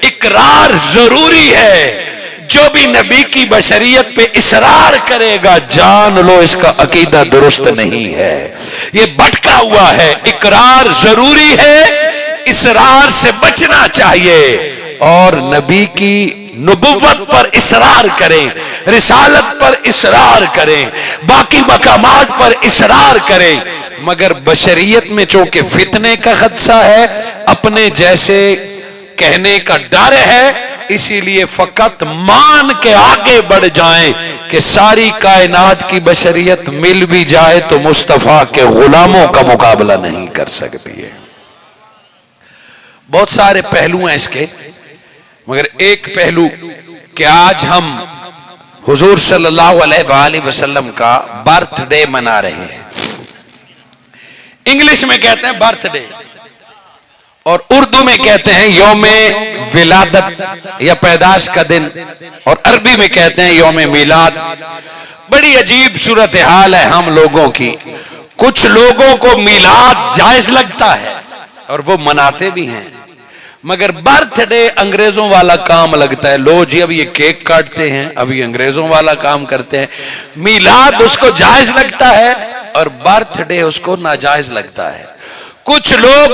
इकरार जरूरी है। जो भी नबी की बशरियत पे इसरार करेगा जान लो इसका अकीदा दुरुस्त नहीं है, ये भटका हुआ है। इकरार जरूरी है, इसरार से बचना चाहिए और नबी की नबुव्वत पर इसरार करें, रिसालत पर इसरार करें, बाकी मकामात पर इसरार करें। मगर बशरियत में चूंकि फितने का खदशा है, अपने जैसे कहने का डर है, इसीलिए फकत मान के आगे बढ़ जाएं कि सारी कायनात की बशरियत मिल भी जाए तो मुस्तफा के गुलामों का मुकाबला नहीं कर सकती है। बहुत सारे पहलू हैं इसके, मगर एक पहलू कि आज हम हुजूर सल्लल्लाहु अलैहि वसल्लम का बर्थडे मना रहे हैं। इंग्लिश में कहते हैं बर्थडे और उर्दू में कहते हैं यौमे विलादत या पैदाश का दिन, और अरबी में कहते हैं यौमे मिलाद। बड़ी अजीब सूरत हाल है हम लोगों की। कुछ लोगों को मिलाद जायज लगता है और वो मनाते भी हैं, मगर बर्थडे अंग्रेजों वाला काम लगता है। लो जी अब ये केक काटते हैं, अब ये अंग्रेजों वाला काम करते हैं। मिलाद उसको जायज लगता है और बर्थडे उसको नाजायज लगता है। कुछ लोग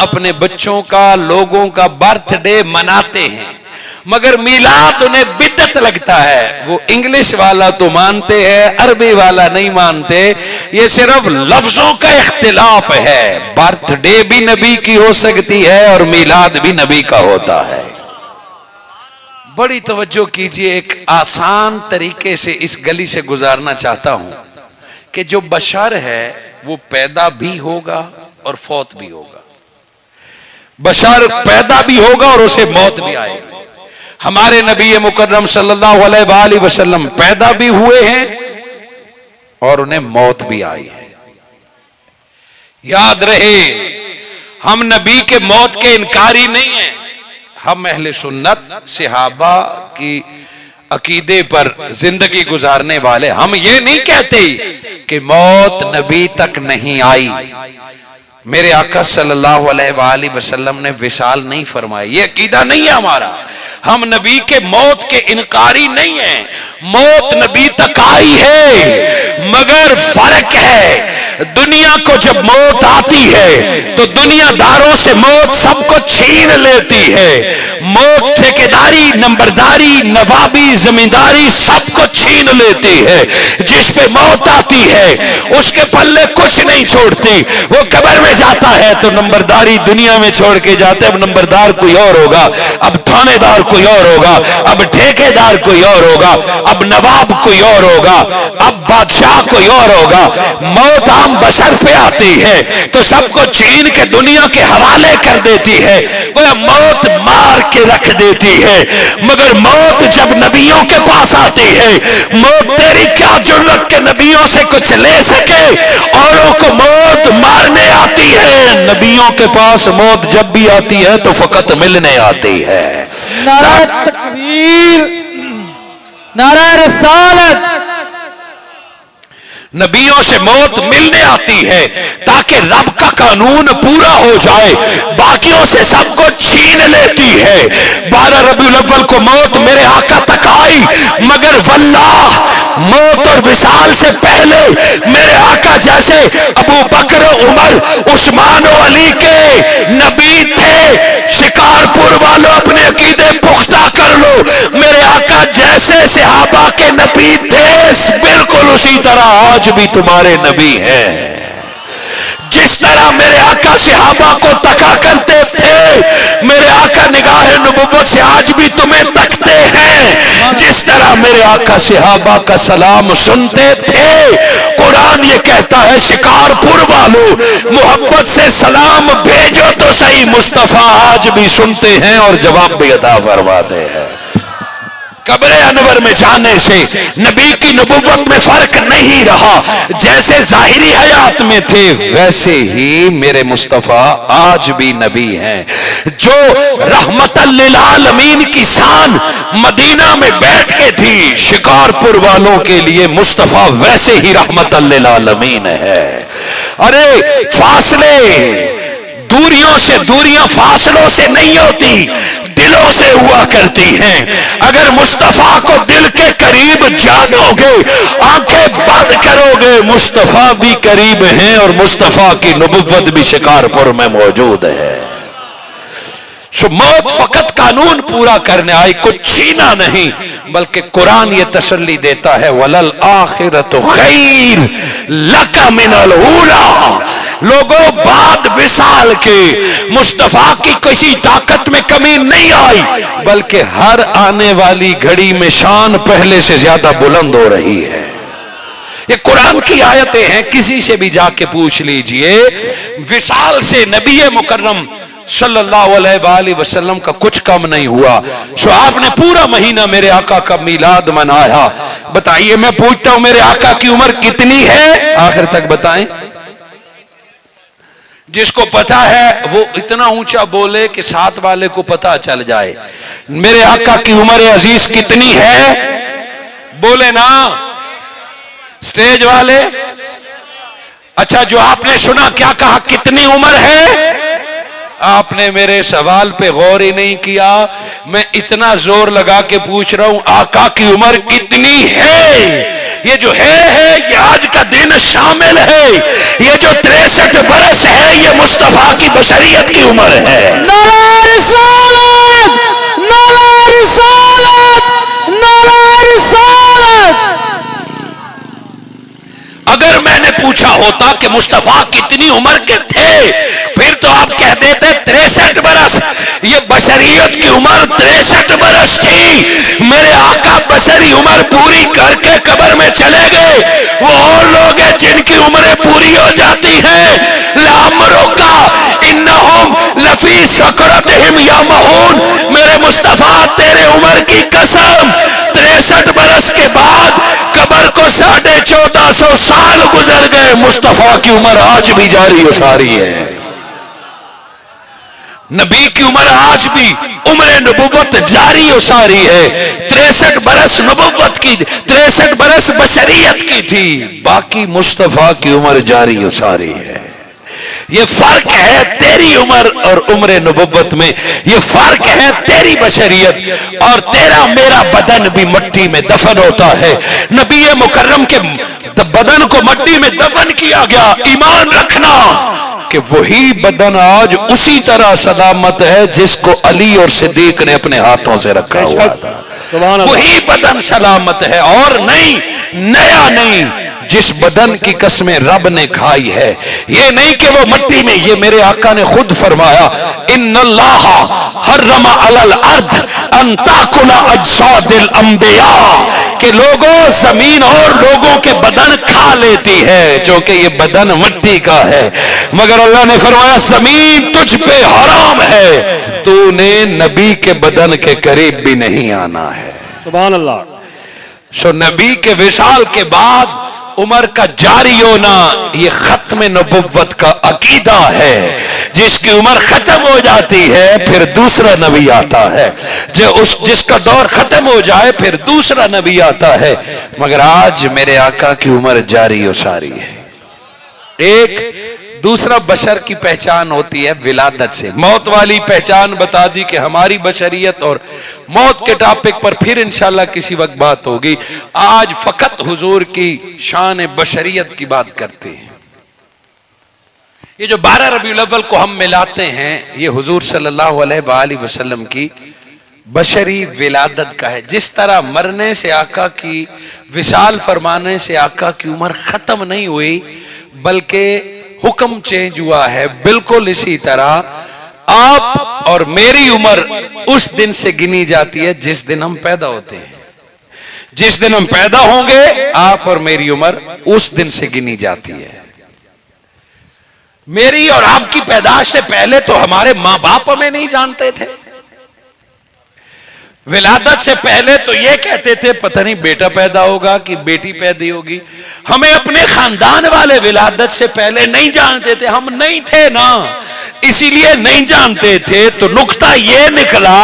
अपने बच्चों का, लोगों का बर्थडे मनाते हैं, मगर मिलाद उन्हें बिदअत लगता है। वो इंग्लिश वाला तो मानते हैं, अरबी वाला नहीं मानते। ये सिर्फ लफ्जों का इख्तिलाफ है। बर्थडे भी नबी की हो सकती है और मिलाद भी नबी का होता है। बड़ी तवज्जो कीजिए, एक आसान तरीके से इस गली से गुजारना चाहता हूं कि जो बशर है वो पैदा भी होगा और फौत भी होगा। बशर पैदा भी होगा और उसे मौत भी आएगी। हमारे नबी मुकर्रम सल्लल्लाहु अलैहि वसल्लम पैदा भी हुए हैं और उन्हें मौत भी आई है। याद रहे, हम नबी के मौत के इनकारी नहीं हैं। हम अहले सुन्नत सहाबा की अकीदे पर जिंदगी गुजारने वाले, हम ये नहीं कहते कि मौत नबी तक नहीं आई। मेरे आका सल्लल्लाहु अलैहि वसल्लम ने विसाल नहीं फरमाई, ये अकीदा नहीं है हमारा। हम नबी के मौत के इनकारी नहीं हैं। मौत नबी तक आई है, मगर फर्क है, दुनिया को जब मौत आती है तो दुनियादारों से मौत सबको छीन लेती है। मौत ठेकेदारी, नंबरदारी, नवाबी, जमींदारी सबको छीन लेती है। जिस पे मौत आती है उसके पल्ले कुछ नहीं छोड़ती। वो कब्र में जाता है तो नंबरदारी दुनिया में छोड़ के जाते, अब नंबरदार कोई और होगा, अब थानेदार कोई और होगा, अब ठेकेदार कोई और होगा, अब नवाब कोई और होगा, अब बादशाह कोई और होगा। मौत आम बशर पे आती है तो सबको छीन के दुनिया के हवाले कर देती है, वह मौत मार के रख देती है। मगर मौत जब नबियों के पास आती है, मौत तेरी क्या जरूरत के नबियों से कुछ ले सके, औरों को मौत मारने आती है। नबियों के पास मौत जब भी आती है तो फकत मिलने आती है। नारा तकबीर, नारा रिसालत। नबियों से मौत मिलने आती है ताकि रब का कानून पूरा हो जाए, बाकियों से सबको छीन लेती है। 12 रबीउल अव्वल को मौत मेरे आका तक आई, मगर वल्लाह मौत और और विशाल से पहले मेरे आका जैसे अबू बकर, उमर, उस्मान और अली के नबी थे। शिकारपुर वालों अपने अकीदे पुख्ता कर लो, मेरे आका जैसे सहाबा के नबी थे बिल्कुल उसी तरह आज भी तुम्हारे नबी हैं। जिस तरह मेरे आका सहाबा को तका करते थे, मेरे आका निगाह नबुव्वत से आज भी तुम्हें तकते हैं। जिस तरह मेरे आका सहाबा का सलाम सुनते थे, कुरान ये कहता है शिकारपुर वालों मोहब्बत से सलाम भेजो तो सही, मुस्तफा आज भी सुनते हैं और जवाब भी अता फरमाते हैं। कब्र अनवर में जाने से नबी की नबुव्वत में फर्क नहीं रहा। जैसे जाहिरी हयात में थे वैसे ही मेरे मुस्तफा आज भी नबी हैं। जो रहमतल लिल आलमीन की शान मदीना में बैठ के थी, शिकारपुर वालों के लिए मुस्तफा वैसे ही रहमतल लिल आलमीन है। अरे फासले दूरियों से, दूरियां फासलों से नहीं होती, दिलों से हुआ करती हैं। अगर मुस्तफा को दिल के करीब जानोगे, आंखें बंद करोगे, मुस्तफा भी करीब हैं और मुस्तफा की नबुव्वत भी शिकारपुर में मौजूद है। मौत फकत कानून पूरा करने आई, कुछ छीना नहीं, बल्कि कुरान ये तसल्ली देता है वलल आखिरतु खैर लका मिनल ऊला। लोगों बाद विसाल के मुस्तफा की किसी ताकत में कमी नहीं आई, बल्कि हर आने वाली घड़ी में शान पहले से ज्यादा बुलंद हो रही है। ये कुरान की आयतें हैं, किसी से भी जाके पूछ लीजिए। विसाल से नबी मुकर्रम सल्लल्लाहु अलैहि वसल्लम का कुछ कम नहीं हुआ। सो आपने पूरा महीना मेरे आका का मिलाद मनाया। बताइए, मैं पूछता हूं मेरे आका की उम्र कितनी है? आखिर तक बताएं। जिसको पता है वो इतना ऊंचा बोले कि साथ वाले को पता चल जाए। मेरे आका की उम्र अजीज कितनी है? बोले ना स्टेज वाले। अच्छा, जो आपने सुना क्या कहा, कितनी उम्र है? आपने मेरे सवाल पे गौर ही नहीं किया। मैं इतना जोर लगा के पूछ रहा हूं आका की उम्र कितनी है। ये जो है ये आज का दिन शामिल है। ये जो 63 बरस है ये मुस्तफा की बशरियत की उम्र है। नारा रिसालत, नारा रिसालत, नारा रिसालत। अगर मैंने पूछा होता कि मुस्तफा कितनी उम्र के थे, फिर तो आप कह देते 63 बरस। ये बशरियत की उम्र 63 बरस थी। मेरे आका बशरी उम्र पूरी करके कब्र में चले गए। वो और लोग हैं जिनकी उम्रें पूरी हो जाती हैं। लामरुका इन्नहुम लफी सकरतहिम यामहून। मेरे मुस्तफा तेरे उम्र की कसम, 63 बरस के बाद कब्र को 1450 साल गुजर गए, मुस्तफा की उम्र आज भी जारी हो सारी है। नबी की उम्र आज भी उम्र नबुव्वत जारी हो सारी है। 63 बरस नबुव्वत की, 63 बरस बशरियत की थी, बाकी मुस्तफा की उम्र जारी हो सारी है। ये फर्क है तेरी उम्र और उम्र नबुव्वत में। ये फर्क है तेरी बशरियत और तेरा मेरा बदन भी मिट्टी में दफन होता है। नबी मुकर्रम के बदन को मिट्टी में दफन किया गया। ईमान रखना कि वही बदन आज उसी तरह सलामत है जिसको अली और सिद्दीक ने अपने हाथों से रखा हुआ था। वही बदन सलामत है और नहीं, नया नहीं, जिस बदन की कसमें रब ने खाई है। ये नहीं कि वो मिट्टी में, ये मेरे आका ने खुद फरमाया इन्नल्लाह हर्रमा अलल अर्द अन ताकुला अजसादिल अंबिया, कि लोगों जमीन और लोगों के बदन खा लेती है, जो कि ये बदन मिट्टी का है। मगर अल्लाह ने फरमाया जमीन तुझ पे हराम है, तूने नबी के बदन के करीब भी नहीं आना है। सुभान अल्लाह। सो नबी के विशाल के बाद उमर का जारी होना ये खत्म नबुव्वत का अकीदा है। जिसकी उम्र खत्म हो जाती है फिर दूसरा नबी आता है। जिसका दौर खत्म हो जाए फिर दूसरा नबी आता है। मगर आज मेरे आका की उम्र जारी और सारी है। एक दूसरा बशर की पहचान होती है विलादत से। मौत वाली पहचान बता दी कि हमारी बशरियत, और मौत के टॉपिक पर फिर इंशाल्लाह किसी वक्त बात होगी। आज फकत हुजूर की शान बशरियत की बात करते हैं। ये जो 12 रबीउल अव्वल को हम मिलाते हैं, ये हुजूर सल्लल्लाहु अलैहि वसल्लम की बशरी विलादत का है। जिस तरह मरने से आका की, विसाल फरमाने से आका की उम्र खत्म नहीं हुई बल्कि हुक्म चेंज हुआ है, बिल्कुल इसी तरह आप और मेरी उम्र उस दिन से गिनी जाती है जिस दिन हम पैदा होते हैं। जिस दिन हम पैदा होंगे आप और मेरी उम्र उस दिन से गिनी जाती है। मेरी और आपकी पैदाश से पहले तो हमारे मां बाप हमें नहीं जानते थे। विलादत से पहले तो ये कहते थे पता नहीं बेटा पैदा होगा कि बेटी पैदा होगी। हमें अपने खानदान वाले विलादत से पहले नहीं जानते थे, हम नहीं थे ना, इसीलिए नहीं जानते थे। तो नुक्ता ये निकला,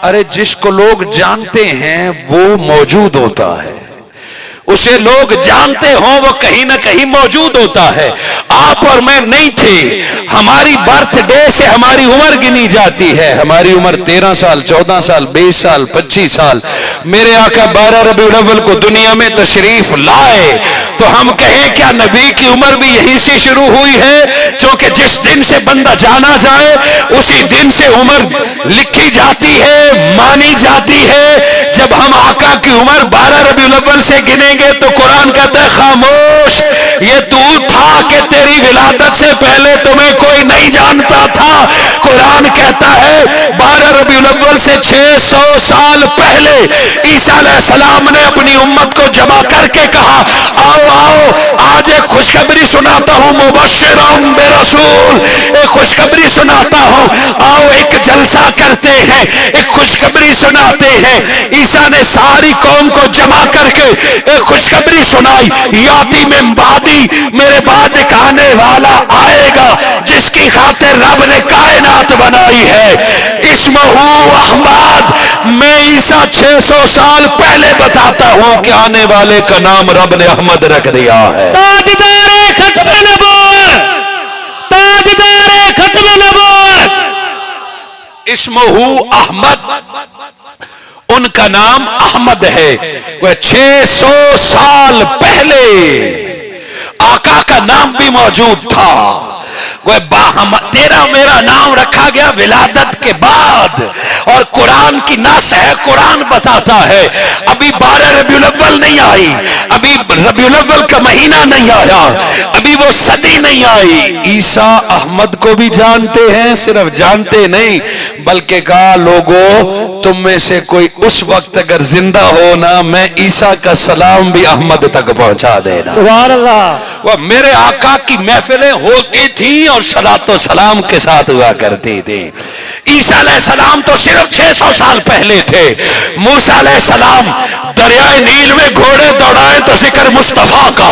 अरे जिसको लोग जानते हैं वो मौजूद होता है, उसे लोग जानते हों वो कहीं ना कहीं मौजूद होता है। आप और मैं नहीं थे, हमारी बर्थडे से हमारी उम्र गिनी जाती है। हमारी उम्र 13 साल, 14 साल, 20 साल, 25 साल। मेरे आका 12 रबीउल अव्वल को दुनिया में तशरीफ लाए तो हम कहें क्या नबी की उम्र भी यहीं से शुरू हुई है? क्योंकि जिस दिन से बंदा जाना जाए उसी दिन से उम्र लिखी जाती है, मानी जाती है। जब हम आका की उम्र 12 रबीउल अव्वल से गिनेंगे तो कुरान कहता है खामोश, ये तू था कि तेरी विलादत से पहले तुम्हें कोई नहीं जानता था। कुरान कहता है 12 रबीउल अव्वल से 600 साल पहले ईसा अलैहिस्सलाम ने अपनी उम्मत को जमा करके कहा आओ आओ आज एक खुशखबरी सुनाता हूं, मुबश्शिरन बिरसूल, एक खुशखबरी सुनाता हूं, आओ एक जलसा करते हैं, एक खुशखबरी सुनाते हैं। ईसा ने सारी कौम को जमा करके एक खुशखबरी सुनाई, याती में बादी, मेरे बाद एक आने वाला आएगा जिसकी खातिर रब ने कायनात बनाई है, इस्मुहु अहमद। मैं ईसा 600 साल पहले बताता हूं कि आने वाले का नाम रब ने अहमद रख दिया है। ताजदारे खत्म नबूवत, ताजदारे खत्म नबूवत, इस्मुहु अहमद, उनका नाम अहमद है। वह 600 साल पहले आका का नाम भी मौजूद था। वह तेरा मेरा नाम रखा गया विलादत के बाद, और कुरान की नस है, कुरान बताता है अभी 12 रबीउल अव्वल नहीं आई, अभी रबीउल अव्वल का महीना नहीं आया, अभी वो सदी नहीं आई। ईसा अहमद को भी जानते हैं, सिर्फ जानते नहीं बल्कि कहा लोगों तुम में से कोई उस वक्त अगर जिंदा हो ना, मैं ईसा का सलाम भी अहमद तक पहुंचा देना। सुभान अल्लाह। वह मेरे आका की महफिलें होती थी और सलातो सलाम के साथ हुआ करती थी। ईसा अलैहिस्सलाम तो सिर्फ 600 साल पहले थे। मूसा अलैहिस्सलाम दरियाए नील में घोड़े दौड़ाए तो जिक्र मुस्तफा का।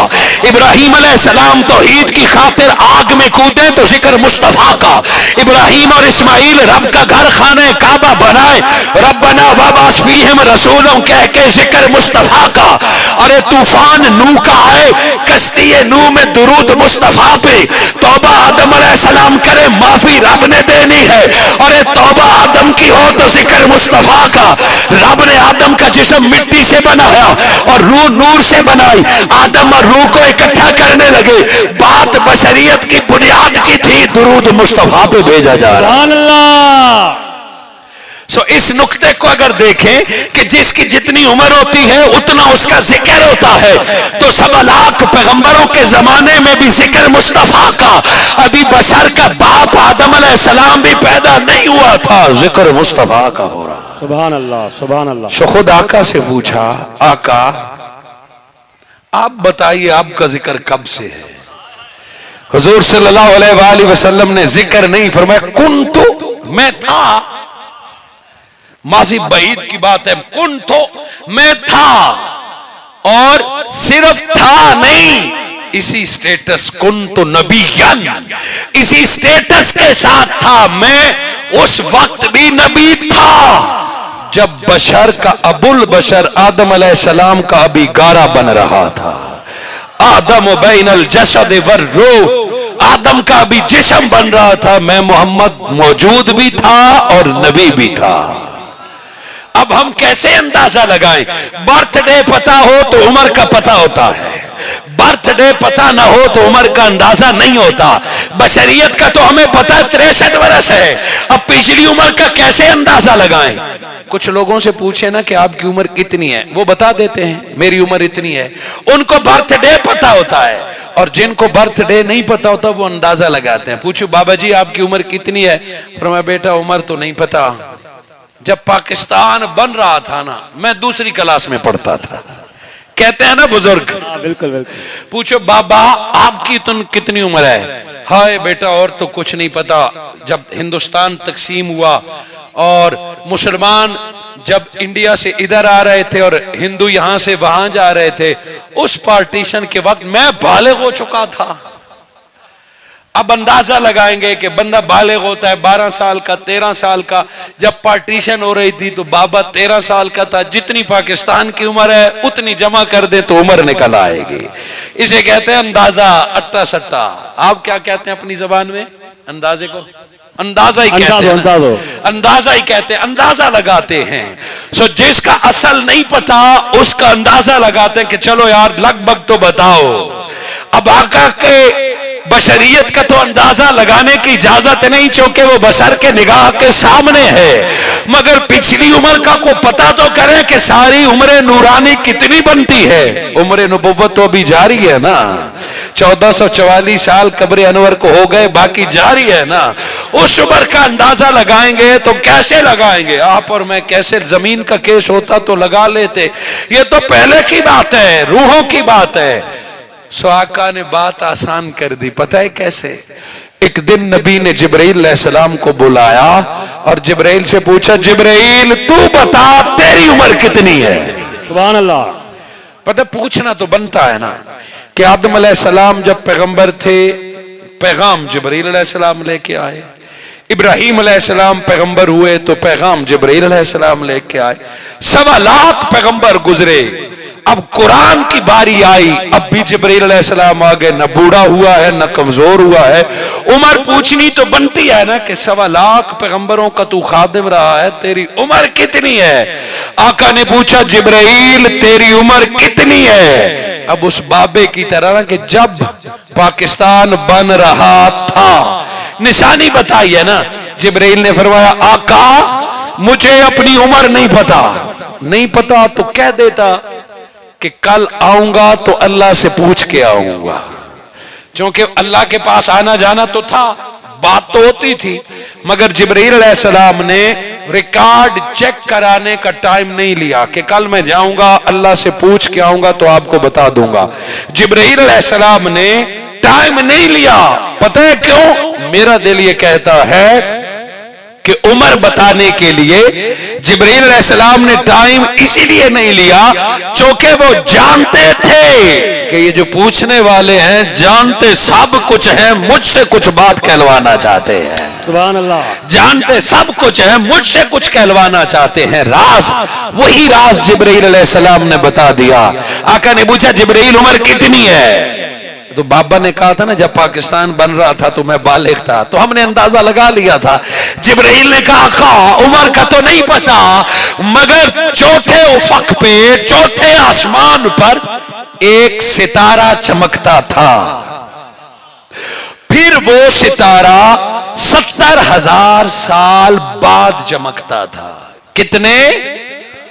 इब्राहीम अलैहिस्सलाम तौहीद की खातिर आग में कूदे तो जिक्र मुस्तफा का। इब्राहीम और इस्माइल रब का घर खाने काबा बनाए, रब्बना वबास फीहिम रसूलन कह के जिक्र मुस्तफा का। अरे तूफान नू का आए, कश्ती नू में दुरूद मुस्तफा पे। तौबा आदम अलैहिस्सलाम करे, माफी रब ने देनी है। अरे तौबा आदम की हो तो जिक्र मुस्तफा का। रब ने आदम का जिस्म मिट्टी से बनाया और रूह नूर से बनाई। आदम और रूह को इकट्ठा करने लगे, बात बशरियत की बुनियाद की थी, दुरूद मुस्तफा पे भेजा जा रहा है। सो इस नुक्ते को अगर देखें कि जिसकी जितनी उम्र होती है उतना उसका जिक्र होता है, तो 1.25 लाख पैगंबरों के जमाने में भी जिक्र मुस्तफा का। अभी बशर का बाप आदम अलैहिस्सलाम भी पैदा नहीं हुआ था, जिक्र मुस्तफा का हो रहा। सुभान अल्लाह, सुभान अल्लाह। सो खुद आका से पूछा, आका आप बताइए आपका जिक्र कब से है? हुजूर सल्लल्लाहु अलैहि वसल्लम ने जिक्र नहीं फरमाया, कुन्तु मैं था, माजी बईद की बात है, कुन तो मैं था, और सिर्फ था नहीं, इसी स्टेटस कुन तो नबीयन, इसी स्टेटस के साथ था। मैं उस वक्त भी नबी था जब बशर का अबुल बशर आदम अलैहिस्सलाम का अभी गारा बन रहा था। आदम बैनल जसद वर रूह, आदम का भी जिस्म बन रहा था, मैं मोहम्मद मौजूद भी था और नबी भी था। अब हम कैसे अंदाजा लगाएं? बर्थडे पता हो तो उम्र का पता होता है, बर्थडे पता ना हो तो उम्र का अंदाजा नहीं होता। बशरियत का तो हमें पता है 63 वर्ष है, अब पिछली उम्र का कैसे अंदाजा लगाएं? कुछ लोगों से पूछे ना कि आपकी उम्र कितनी है, वो बता देते हैं मेरी उम्र इतनी है, उनको बर्थडे पता होता है। और जिनको बर्थडे नहीं पता होता वो अंदाजा लगाते हैं। पूछो बाबा जी आपकी उम्र कितनी है? फरमाया बेटा उम्र तो नहीं पता, जब पाकिस्तान बन रहा था ना मैं दूसरी क्लास में पढ़ता था। कहते हैं ना बुजुर्ग। बिल्कुल बिल्कुल। पूछो बाबा आपकी तुम कितनी उम्र है? हाय बेटा और तो कुछ नहीं पता, जब हिंदुस्तान तकसीम हुआ और मुसलमान जब इंडिया से इधर आ रहे थे और हिंदू यहां से वहां जा रहे थे, उस पार्टीशन के वक्त मैं बालिग हो चुका था। अब अंदाजा लगाएंगे कि बंदा बालिग होता है 12 साल का, 13 साल का। जब पार्टीशन हो रही थी तो बाबा 13 साल का था। जितनी पाकिस्तान की उम्र है उतनी जमा कर दे तो उम्र निकल आएगी। इसे कहते हैं अंदाजा, अट्टा सट्टा। आप क्या कहते हैं अपनी जबान में अंदाजे को? अंदाजा ही कहते हैं, अंदाजा ही कहते हैं, अंदाजा लगाते हैं। सो जिसका असल नहीं पता उसका अंदाजा लगाते हैं कि चलो यार लगभग तो बताओ। अब आका के बशरियत का तो अंदाजा लगाने की इजाजत नहीं, क्योंकि वो बशर के निगाह के सामने है। मगर पिछली उम्र का को पता तो करें कि सारी उम्र नूरानी कितनी बनती है। उम्र नबुव्वत तो अभी जारी है ना, 1444 साल कब्र अनवर को हो गए, बाकी जारी है ना। उस उम्र का अंदाजा लगाएंगे तो कैसे लगाएंगे? आप और मैं कैसे, जमीन का केस होता तो लगा लेते, ये तो पहले की बात है, रूहों की बात है। सो आका ने बात आसान कर दी। पता है कैसे? एक दिन नबी ने जिब्राइल अलैहिस्सलाम को बुलाया और जिब्राइल से पूछा, जिब्राइल तू बता तेरी उम्र कितनी है? सुभान अल्लाह। पता पूछना तो बनता है ना कि आदम अलैहिस्सलाम जब पैगंबर थे, पैगाम जिब्राइल अलैहिस्सलाम लेके आए। इब्राहिम अलैहिस्सलाम पैगंबर हुए तो पैगाम जिब्राइल अलैहिस्सलाम लेके आए। 1.25 लाख पैगंबर गुजरे, अब कुरान की बारी आई, अब भी जिब्राइल अलैहिस्सलाम आ गए। न बूढ़ा हुआ है न कमजोर हुआ है। उम्र पूछनी तो बनती है ना कि 1.25 लाख पैगंबरों का तू खादिम रहा है, तेरी उम्र कितनी है? आका ने पूछा जिब्राइल तेरी उम्र कितनी है? अब उस बाबे की तरह ना कि जब पाकिस्तान बन रहा था, निशानी बताई है ना। जिब्राइल ने फरमाया आका मुझे अपनी उम्र नहीं पता। नहीं पता तो कह देता कि कल आऊंगा तो अल्लाह से पूछ के आऊंगा, क्योंकि अल्लाह के पास आना जाना तो था, बात तो होती थी। मगर जिब्राइल अलैहिस्सलाम ने रिकॉर्ड चेक कराने का टाइम नहीं लिया कि कल मैं जाऊंगा अल्लाह से पूछ के आऊंगा तो आपको बता दूंगा। जिब्राइल अलैहिस्सलाम ने टाइम नहीं लिया। पता है क्यों? मेरा दिल ये कहता है कि उम्र बताने के लिए जिब्राइल अलैहिस्सलाम ने टाइम इसीलिए नहीं लिया क्योंकि वो जानते थे कि ये जो पूछने वाले हैं जानते सब कुछ है, मुझसे कुछ बात कहलवाना चाहते हैं। सुभान अल्लाह। जानते सब कुछ है, मुझसे कुछ कहलवाना चाहते हैं। राज, वही राज जिब्राइल अलैहिस्सलाम ने बता दिया। आका ने पूछा जिब्राइल उम्र कितनी है? तो बाबा ने कहा था ना जब पाकिस्तान बन रहा था तो मैं बालिग था, तो हमने अंदाजा लगा लिया था। जिब्राइल ने कहा आका उम्र का तो नहीं पता, मगर चौथे उफक पे, चौथे आसमान पर एक सितारा चमकता था। फिर वो सितारा 70,000 साल बाद चमकता था। कितने?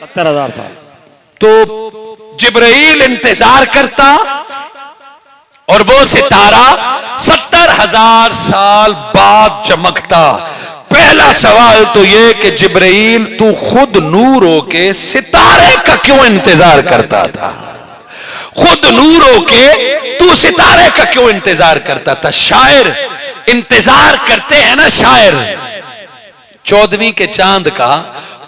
70,000 साल। तो जिब्राइल इंतजार करता और वो सितारा 70,000 साल बाद चमकता। पहला सवाल तो ये कि जिब्राइल तू खुद नूर होके सितारे का क्यों इंतजार करता था? खुद नूर होके तू सितारे का क्यों इंतजार करता था? शायर इंतजार करते हैं ना, शायर 14वीं के चांद का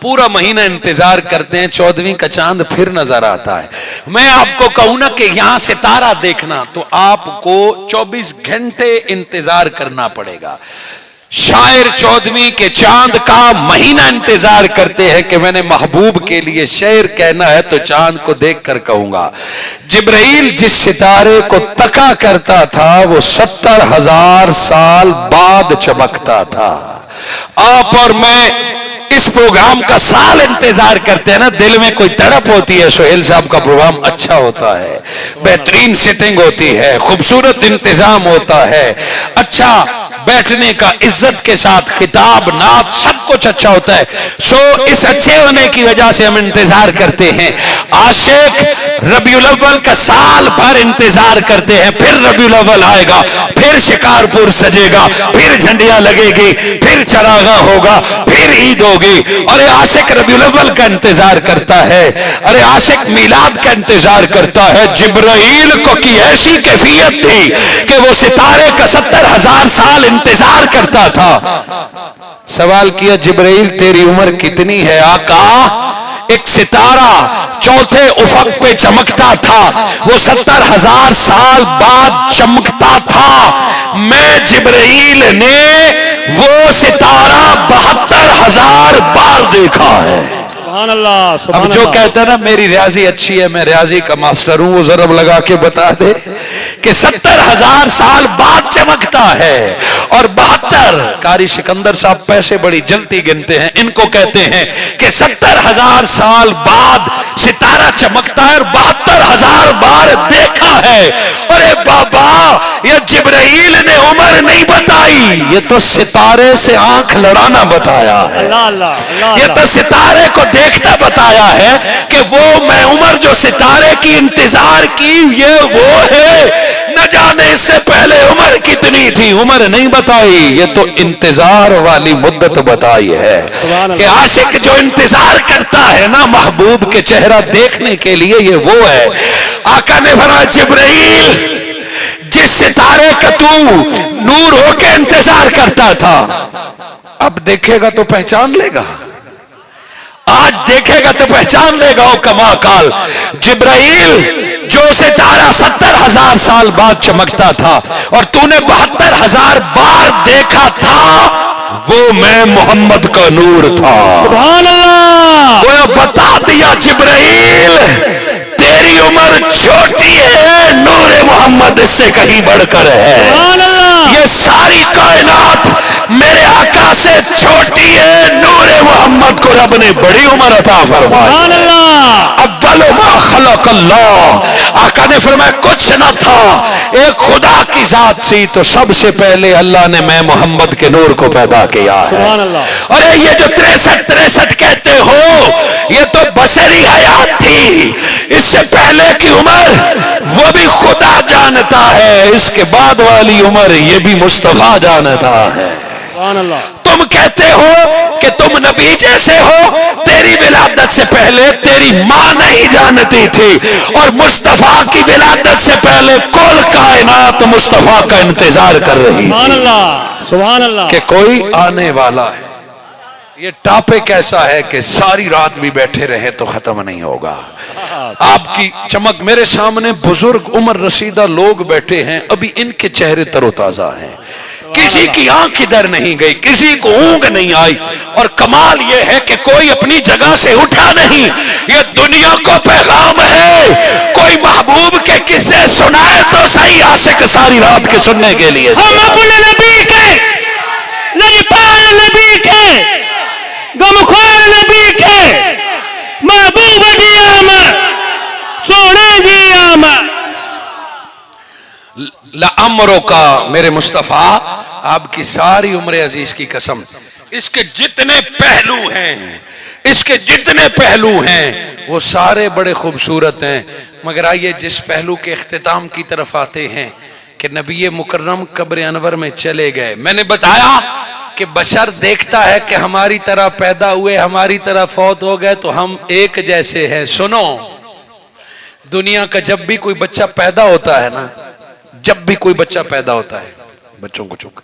पूरा महीना इंतजार करते हैं, 14वीं का चांद फिर नजर आता है। मैं आपको कहूं ना कि यहां सितारा देखना तो आपको 24 घंटे इंतजार करना पड़ेगा। शायर 14वीं के चांद का महीना इंतजार करते हैं कि मैंने महबूब के लिए शेर कहना है तो चांद को देखकर कहूंगा। जिब्राइल जिस सितारे को तका करता था वो 70,000 साल बाद चमकता था। आप और मैं इस प्रोग्राम का साल इंतजार करते हैं ना, दिल में कोई तड़प होती है। सोहेल साहब का प्रोग्राम अच्छा होता है, बेहतरीन सेटिंग होती है, खूबसूरत इंतजाम होता है, अच्छा बैठने का इज्जत के साथ खिताब नात सब कुछ अच्छा होता है। सो इस अच्छे होने की वजह से हम इंतजार करते हैं। आशिक रबीउल अव्वल का साल भर इंतजार करते हैं, फिर रबीउल अव्वल आएगा, फिर शिकारपुर सजेगा, फिर झंडियां लगेगी, फिर चरागा होगा, फिर ईद होगी। अरे आशिक रबीउल अव्वल का इंतजार करता है, अरे आशिक मिलाद का इंतजार करता है। जिब्राइल को की ऐसी कैफियत थी कि वो सितारे का 70,000 साल इंतजार करता था। सवाल किया जिब्राइल तेरी उम्र कितनी है? आका एक सितारा चौथे उफक पे चमकता था, वो 70,000 साल बाद चमकता था। मैं जिब्राइल ने वो सितारा 72,000 बार देखा है। सुभान अल्लाह, सुभान अब जो अल्लाह। कहता है ना मेरी रियाजी अच्छी है, मैं रियाजी का मास्टर हूं, वो जरब लगा के बता दे कि 70,000 साल बाद चमकता है। और 72 कारी सिकंदर साहब पैसे बड़ी जल्दी गिनते हैं, इनको कहते हैं कि 70,000 साल बाद सितारा चमकता है और 72,000 बार देखा है। अरे बाबा ये जिब्राइल ने उम्र नहीं बताई, ये तो सितारे से आंख लड़ाना बताया है। अल्लाह अल्लाह अल्लाह ये तो सितारे को देखता बताया है कि वो मैं उम्र जो सितारे की इंतजार की ये वो है। न जाने इससे पहले उम्र कितनी थी, उम्र नहीं बताई, ये तो इंतजार वाली मुद्दत बताई है कि आशिक जो इंतजार करता है ना महबूब के चेहरा देखने के लिए, ये वो है। आका ने फरमाया जिब्राइल जिस सितारे का तू नूर होके इंतजार करता था, अब देखेगा तो पहचान लेगा, आज देखेगा तो पहचान लेगा। ओ कमा काल जिब्राइल जो सितारा 70,000 साल बाद चमकता था और तूने 72,000 बार देखा था, वो मैं मोहम्मद का नूर था। सुभान अल्लाह। वो बता दिया जिब्राइल तेरी उम्र छोटी है, नूर मोहम्मद इससे कहीं बढ़कर है। सुभान अल्लाह। ये सारी कायनात मेरे आका से छोटी है, नूर मोहम्मद को रब ने बड़ी उम्र अता फरमाई। सुभान अल्लाह। अव्वल मा खलक अल्लाह, आका ने फरमाया कुछ न था, एक खुदा की जात थी तो सबसे पहले अल्लाह ने मैं मोहम्मद के नूर को पैदा किया है। सुभान अल्लाह। अरे ये जो 63 कहते हो ये तो बशरी हयात थी, इससे पहले की उम्र वो भी खुदा जानता है, इसके बाद वाली उम्र ये भी मुस्तफा जानता है। सुभान अल्लाह। तुम कहते हो कि तुम नबी जैसे हो, तेरी विलादत से पहले तेरी मां नहीं जानती थी और मुस्तफा की विलादत से पहले कुल कायनात मुस्तफा का इंतजार कर रही सुभान अल्लाह, सुभान अल्लाह। कि कोई आने वाला है। ये टॉपिक ऐसा है कि सारी रात भी बैठे रहे तो खत्म नहीं होगा। आपकी चमक, मेरे सामने बुजुर्ग उम्र रसीदा लोग बैठे हैं, अभी इनके चेहरे तरोताजा हैं, किसी की आंख इधर नहीं गई, किसी को ऊंग नहीं आई। और कमाल यह है कि कोई अपनी जगह से उठा नहीं। ये दुनिया को पैगाम है, कोई महबूब के किस्से सुनाए तो सही, आशिक सारी रात के सुनने के लिए। हम अपने नबी के, लजपाल नबी के, गमख्वार नबी के, महबूब जी आमद, सोने जी आमद। लअमरो का मेरे मुस्तफा, आपकी सारी उम्र अजीज की कसम, इसके जितने पहलू हैं, इसके जितने पहलू हैं वो सारे बड़े खूबसूरत हैं। मगर आइए जिस पहलू के इख्तिताम की तरफ आते हैं कि नबी मुकर्रम कब्र अनवर में चले गए। मैंने बताया कि बशर देखता है कि हमारी तरह पैदा हुए, हमारी तरह फौत हो गए तो हम एक जैसे हैं। सुनो, दुनिया का जब भी कोई बच्चा पैदा होता है ना, जब भी कोई बच्चा पैदा होता है, बच्चों को चुप,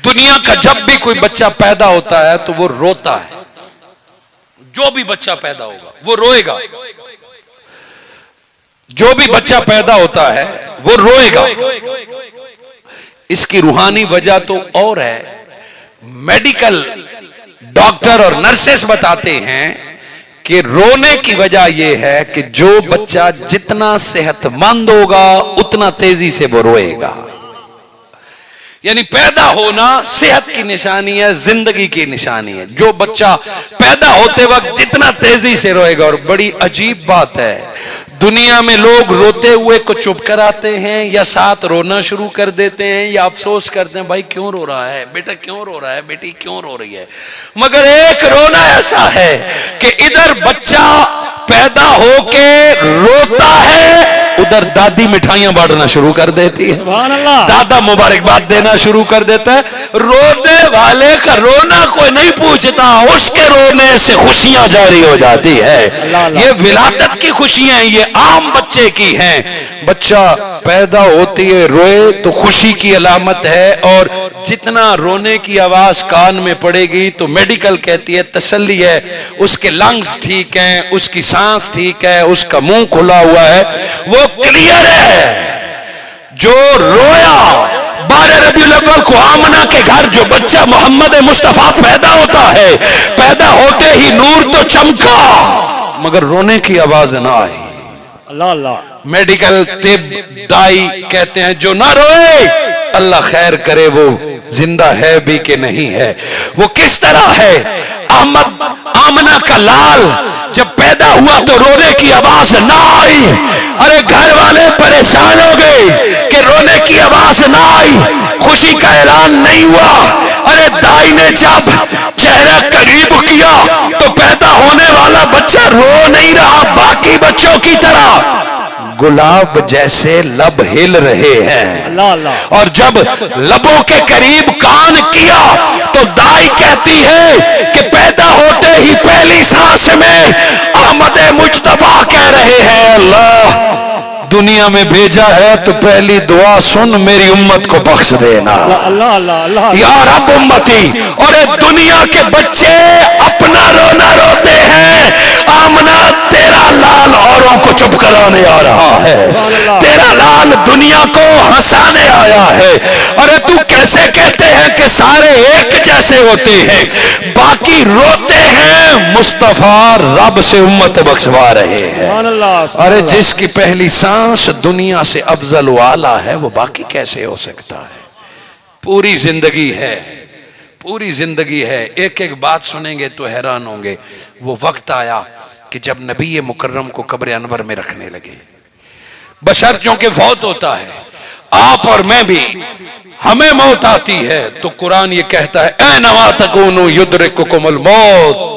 दुनिया का जब भी कोई बच्चा पैदा होता है तो वो रोता है। जो भी बच्चा पैदा होगा वो रोएगा, जो भी बच्चा पैदा होता है वो रोएगा। इसकी रूहानी वजह तो और है, मेडिकल डॉक्टर और नर्सेस बताते हैं कि रोने की वजह यह है कि जो बच्चा जितना सेहतमंद होगा उतना तेजी से वो रोएगा। यानी पैदा होना सेहत की निशानी है, जिंदगी की निशानी है। जो बच्चा पैदा होते वक्त जितना तेजी से रोएगा, और बड़ी अजीब बात है, दुनिया में लोग रोते हुए को चुप कराते हैं या साथ रोना शुरू कर देते हैं या अफसोस करते हैं, भाई क्यों रो रहा है बेटा, क्यों रो रहा है बेटी, क्यों रो रही है। मगर एक रोना ऐसा है कि इधर बच्चा पैदा होके रोता है, उधर दादी मिठाइयां बांटना शुरू कर देती है, दादा मुबारकबाद देना शुरू कर देता है। रोने वाले का रोना कोई नहीं पूछता, उसके रोने से खुशियां जारी हो जाती है। ये विलादत की खुशियां, ये आम बच्चे की हैं। बच्चा पैदा होती है रोए तो खुशी की अलामत है, और जितना रोने की आवाज कान में पड़ेगी तो मेडिकल कहती है तसल्ली है, उसके लंग्स ठीक हैं, उसकी सांस ठीक है, उसका मुंह खुला हुआ है, वो क्लियर है। जो रोया 12 रबीउल अव्वल को आमना के घर जो बच्चा मोहम्मद मुस्तफा पैदा होता है, पैदा होते ही नूर तो चमका मगर रोने की आवाज ना आई। अल्लाह अल्लाह। मेडिकल तिब दाई कहते हैं जो ना रोए अल्लाह खैर करे, वो जिंदा है भी कि नहीं है। वो किस तरह है? आमना का लाल जब पैदा हुआ तो रोने की आवाज ना आई। अरे घर वाले परेशान हो गए कि रोने की आवाज ना आई, खुशी का ऐलान नहीं हुआ। अरे दाई ने जब चेहरा करीब किया तो पैदा होने वाला बच्चा रो नहीं रहा, बाकी बच्चों की तरह गुलाब जैसे लब हिल रहे हैं। अल्लाह अल्लाह। और जब लबों के करीब कान किया तो दाई कहती है कि पैदा होते ही पहली सांस में अहमद मुज्तबा कह रहे हैं, अल्लाह दुनिया में भेजा है तो पहली दुआ सुन, मेरी उम्मत को बख्श देना। अल्लाह अल्लाह अल्लाह। या रब उम्मती। और दुनिया के बच्चे अपना रोना रोते हैं, आमना तेरा लाल औरों को चुप कराने आ रहा है, तेरा लाल दुनिया को हंसाने आया है। अरे तू कैसे कहते हैं कि सारे एक जैसे होते हैं, बाकी रोते हैं, मुस्तफा रब से उम्मत बख्शवा रहे हैं। अरे जिसकी पहली सांस दुनिया से अफजल वाला है वो बाकी कैसे हो सकता है? पूरी जिंदगी है, पूरी जिंदगी है। एक एक बात सुनेंगे तो हैरान होंगे। वो वक्त आया कि जब नबी मुकर्रम को कब्र अनवर में रखने लगे, बशर चूंकि फौत होता है, आप और मैं भी, हमें मौत आती है तो कुरान ये कहता है ऐनमा तकूनु युद्रिकुकुमुल मौत।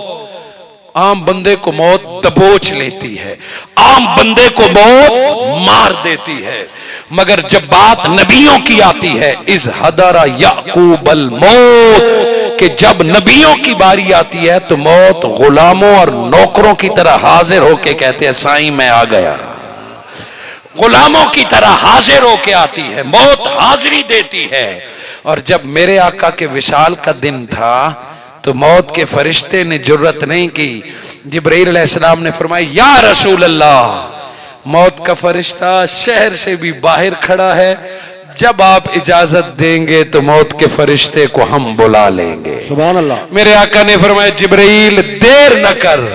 आम बंदे को मौत दबोच लेती है, आम बंदे को मौत मार देती है, मगर जब बात नबियों की आती है इस हदरा याकूबल मौत, कि जब नबियों की बारी आती है तो मौत गुलामों और नौकरों की तरह हाजिर होके कहते हैं साईं मैं आ गया। गुलामों की तरह हाजिर होके आती है, मौत हाजिरी देती है। और जब मेरे आका के विशाल का दिन था तो मौत के फरिश्ते ने जुर्रत नहीं की। जिब्राइल अलैहिस्सलाम ने फरमाया या रसूल अल्लाह, मौत का फरिश्ता शहर से भी बाहर खड़ा है, जब आप इजाजत देंगे तो मौत के फरिश्ते को हम बुला लेंगे। सुभान अल्लाह। मेरे आका ने फरमाया जिब्राइल देर न कर,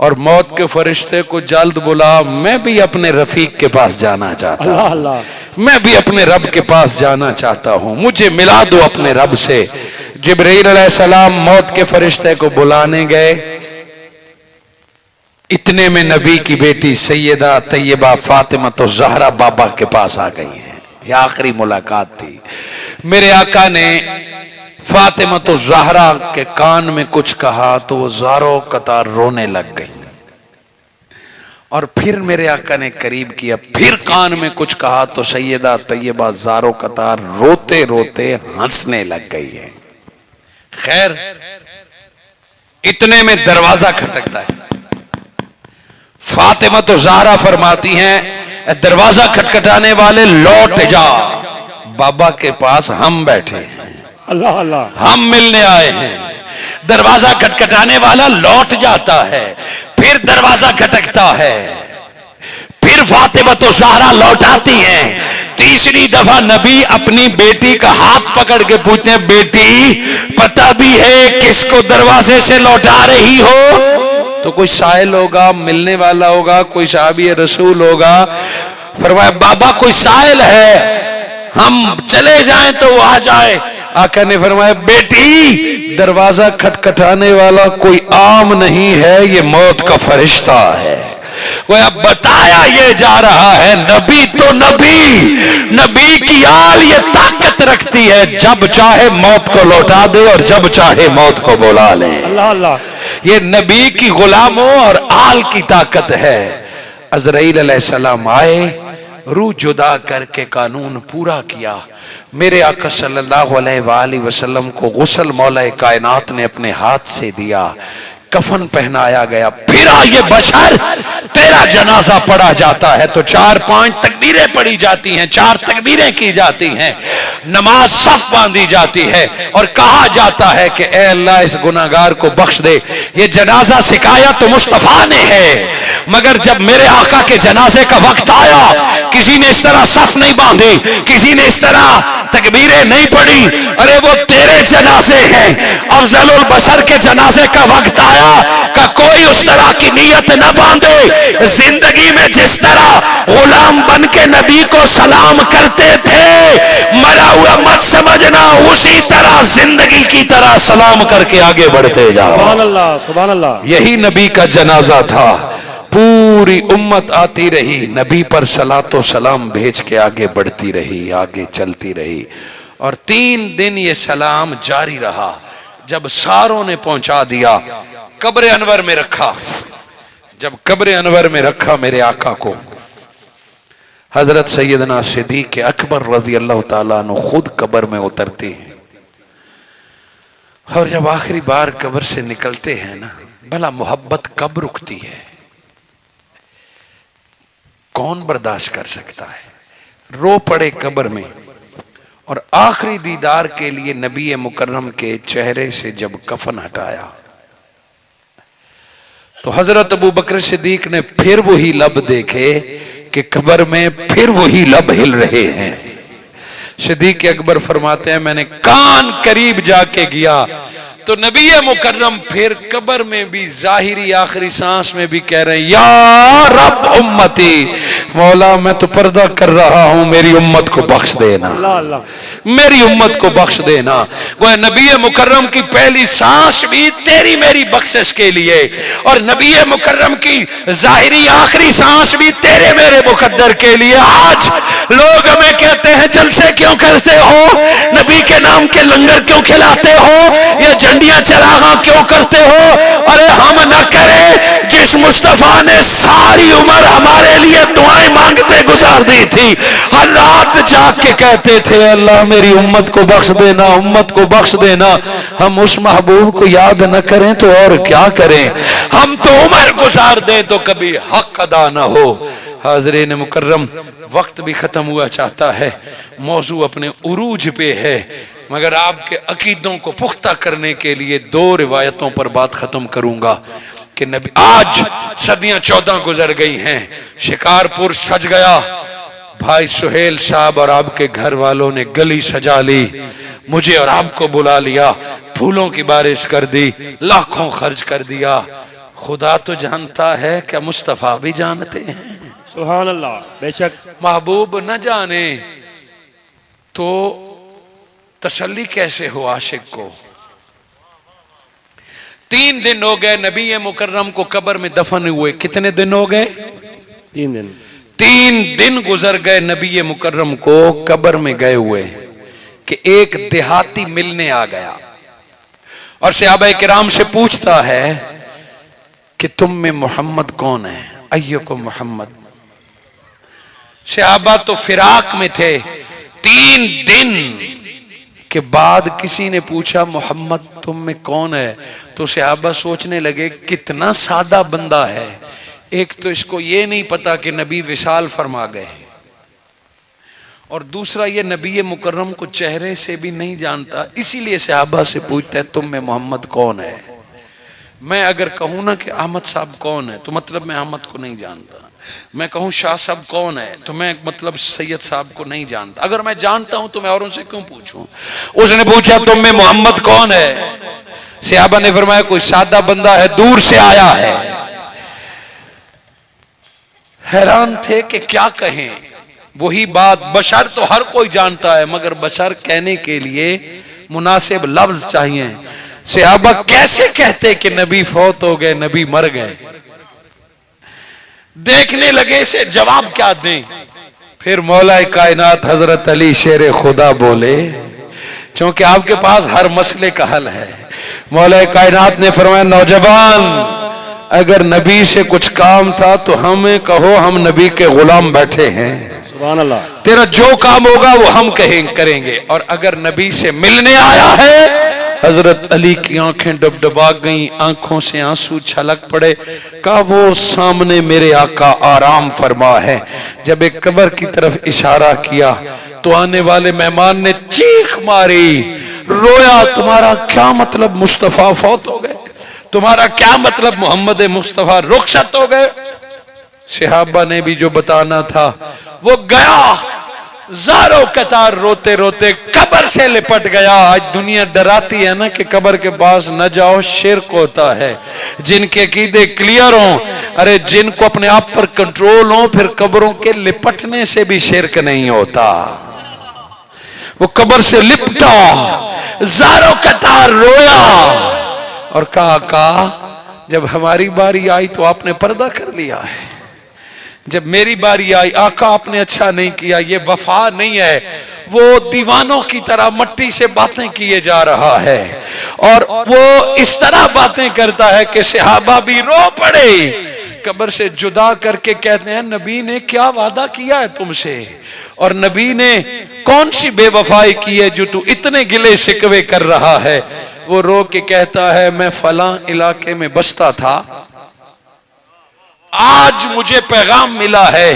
और मौत के फरिश्ते को जल्द बुला, मैं भी अपने रफीक के पास जाना चाहता हूं, अल्लाह अल्लाह। मैं भी अपने रब के पास जाना चाहता हूं, मुझे मिला दो अपने रब से। जिब्राइल अलैहिस्सलाम मौत के फरिश्ते को बुलाने गए। इतने में नबी की बेटी सैयदा तैयबा फातिमा तो ज़हरा बाबा के पास आ गई है। यह आखिरी मुलाकात थी। मेरे आका ने फातिमा तो ज़हरा के कान में कुछ कहा तो वो ज़ारो कतार रोने लग गई, और फिर मेरे आका ने करीब किया, फिर कान में कुछ कहा तो सैयदा तैयबा ज़ारो कतार रोते रोते हंसने लग गई है। खैर इतने में दरवाजा खटकता है। फातिमा तो ज़हरा फरमाती हैं दरवाजा खटखटाने वाले लौट जा, बाबा के पास हम बैठे हैं, अल्लाह अल्लाह, हम मिलने आए हैं। दरवाजा खटखटाने वाला लौट जाता है, फिर दरवाजा खटकता है, फिर फातिमा तो ज़हरा लौटाती हैं, तीसरी दफा नबी अपनी बेटी का हाथ पकड़ के पूछते हैं, बेटी पता भी है किसको दरवाजे से लौटा रही हो? तो कोई साइल होगा, मिलने वाला होगा, कोई साहबी रसूल होगा। फरमाया बाबा कोई साइल है, हम चले जाएं तो वो आ जाए। आका ने फरमाया बेटी दरवाजा खटखटाने वाला कोई आम नहीं है, ये मौत का फरिश्ता है। वो अब बताया ये जा रहा है नबी तो नबी की आल ये ताकत रखती है, जब चाहे मौत को लौटा दे और जब चाहे मौत को बुला ले। अल्लाह अल्लाह। ये नबी की गुलामों और आल की ताकत है। अज़राइल अलैहिस्सलाम आए, रूह जुदा करके कानून पूरा किया। मेरे आका सल्लल्लाहु अलैहि वसल्लम को गुस्ल मौला कायनात ने अपने हाथ से दिया, कफन पहनाया गया। फिर ये बशर तेरा जनाजा पढ़ा जाता है तो 4-5 तकबीरें पढ़ी जाती हैं, 4 तकबीरें की जाती हैं, नमाज सफ बांधी जाती है और कहा जाता है कि ए अल्लाह इस गुनाहगार को बख्श दे। ये जनाजा सिखाया तो मुस्तफा ने है, मगर जब मेरे आका के जनाजे का वक्त आया किसी ने इस तरह सफ नहीं बांधी, किसी ने इस तरह तकबीरें नहीं पढ़ी। अरे वो तेरे जनाजे हैं, अफजलुल बशर के जनाजे का वक्त आया का कोई उस तरह की नीयत न बांधे। जिंदगी में जिस तरह गुलाम बन के नबी को सलाम करते थे, मरा हुआ मत समझना, उसी तरह जिंदगी की तरह सलाम करके आगे बढ़ते जाओ। सुभान अल्लाह सुभान अल्लाह। यही नबी का जनाजा था। पूरी उम्मत आती रही, नबी पर सलातो सलाम भेज के आगे बढ़ती रही, आगे चलती रही। और 3 दिन ये सलाम जारी रहा। जब सारों ने पहुंचा दिया, कब्र अनवर में रखा। जब कब्र अनवर में रखा मेरे आका को, हजरत सैयदना सिद्दीक अकबर रज़ी अल्लाह ताला अन्हु खुद कब्र में उतरते हैं। और जब आखिरी बार कब्र से निकलते हैं ना, भला मोहब्बत कब रुकती है? कौन बर्दाश्त कर सकता है? रो पड़े कब्र में। और आखिरी दीदार के लिए नबी मुकर्रम के चेहरे से जब कफन हटाया तो हजरत अबू बकर सिद्दीक ने फिर वही लब देखे कि कब्र में फिर वही लब हिल रहे हैं। सिद्दीक अकबर फरमाते हैं मैंने कान करीब जाके गया तो नबी मुकर्रम फिर कब्र में भी जाहिरी आखिरी सांस में भी कह रहे हैं या रब उम्मती, मौला मैं तो पर्दा कर रहा हूं, मेरी उम्मत को बख्श देना, अल्लाह अल्लाह, मेरी उम्मत को बख्श देना। वह नबी मुकर्रम की पहली सांस भी तेरी मेरी बख्शिश के लिए, और नबी मुकर्रम की जाहिरी आखिरी सांस भी तेरे मेरे मुकद्दर के लिए। आज लोग हमें कहते हैं जलसे क्यों करते हो, नबी के नाम के लंगर क्यों खिलाते हो, ये झंडियां चरागा क्यों करते हो? अरे हम न करें जिस मुस्तफा ने सारी उम्र हमारे लिए दुआएं मांगते गुजार दी थी, हर रात जाग के कहते थे अल्लाह मेरी उम्मत को बख्श देना, उम्मत को बख्श देना। हम उस महबूब को याद न करें तो और क्या करें? हम तो उम्र गुजार दें तो कभी हक अदा न हो। हाज़रीन मुकर्रम, वक्त भी खत्म हुआ चाहता है, मौजू अपने उरूज पे है, मगर आपके अकीदों को पुख्ता करने के लिए 2 रिवायतों पर बात खत्म करूंगा कि नबी आज सदियां 14 गुजर गई हैं, शिकारपुर सज गया, भाई सुहेल साहब और आपके घर वालों ने गली सजा ली, मुझे और आपको बुला लिया, फूलों की बारिश कर दी, लाखों खर्च कर दिया। खुदा तो जानता है, क्या मुस्तफा भी जानते हैं? सुभान अल्लाह। बेशक महबूब न जाने तो तसल्ली कैसे हो आशिक को? 3 दिन हो गए नबी मुकर्रम को कब्र में दफन हुए। कितने दिन हो गए? 3 दिन। 3 दिन गुजर गए नबी मुकर्रम को कब्र में गए हुए कि एक देहाती मिलने आ गया और सहाबा किराम से पूछता है कि तुम में मोहम्मद कौन है? अय्युकुम मोहम्मद। सहाबा तो फिराक में थे। 3 दिन के बाद किसी ने पूछा मोहम्मद तुम में कौन है? तो सहाबा सोचने लगे कितना सादा बंदा है, एक तो इसको ये नहीं पता कि नबी विशाल फरमा गए, और दूसरा ये नबी मुकर्रम को चेहरे से भी नहीं जानता, इसीलिए सहाबा से पूछता है तुम में मोहम्मद कौन है। मैं अगर कहूं ना कि अहमद साहब कौन है तो मतलब मैं अहमद को नहीं जानता, میں کہوں شاہ صاحب کون ہے تو میں مطلب سید صاحب کو نہیں جانتا، اگر میں جانتا ہوں تو میں اوروں سے کیوں پوچھوں؟ اس نے پوچھا تم میں محمد کون ہے؟ صحابہ نے فرمایا کوئی سادہ بندہ ہے، دور سے آیا ہے۔ حیران تھے کہ کیا کہیں، وہی بات بشر تو ہر کوئی جانتا ہے مگر بشر کہنے کے لیے مناسب لفظ چاہیے۔ صحابہ کیسے کہتے کہ نبی فوت ہو گئے، نبی مر گئے؟ دیکھنے لگے سے جواب کیا دیں۔ پھر مولا کائنات حضرت علی شیر خدا بولے، چونکہ آپ کے پاس ہر مسئلے کا حل ہے۔ مولا کائنات نے فرمایا نوجوان اگر نبی سے کچھ کام تھا تو ہمیں کہو، ہم نبی کے غلام بیٹھے ہیں، سبحان اللہ، تیرا جو کام ہوگا وہ ہم کریں گے۔ اور اگر نبی سے ملنے آیا ہے، حضرت علی کی آنکھیں ڈبڈبا گئیں، آنکھوں سے آنسو چھلک پڑے، کہا وہ سامنے میرے آقا آرام فرما ہے۔ جب ایک قبر کی طرف اشارہ کیا تو آنے والے مہمان نے چیخ ماری، رویا، تمہارا کیا مطلب مصطفیٰ فوت ہو گئے؟ تمہارا کیا مطلب محمد مصطفیٰ رخصت ہو گئے؟ صحابہ نے بھی جو بتانا تھا وہ گیا، زاروں قطار روتے روتے قبر سے لپٹ گیا۔ آج دنیا ڈراتی ہے نا کہ قبر کے پاس نہ جاؤ، شرک ہوتا ہے۔ جن کے عقیدے کلیئر ہوں، ارے جن کو اپنے آپ پر کنٹرول ہوں، پھر قبروں کے لپٹنے سے بھی شرک نہیں ہوتا۔ وہ قبر سے لپٹا، زاروں قطار رویا اور کہا جب ہماری باری آئی تو آپ نے پردہ کر لیا ہے، جب میری باری آئی آقا آپ نے اچھا نہیں کیا۔ یہ وفا نہیں ہے، وہ دیوانوں کی طرح مٹی سے باتیں کیے جا رہا ہے، اور وہ اس طرح باتیں کرتا ہے کہ صحابہ بھی رو پڑے۔ قبر سے جدا کر کے کہتے ہیں نبی نے کیا وعدہ کیا ہے تم سے، اور نبی نے کون سی بے وفائی کی ہے جو تو اتنے گلے شکوے کر رہا ہے؟ وہ رو کے کہتا ہے میں فلاں علاقے میں بستا تھا، آج مجھے پیغام ملا ہے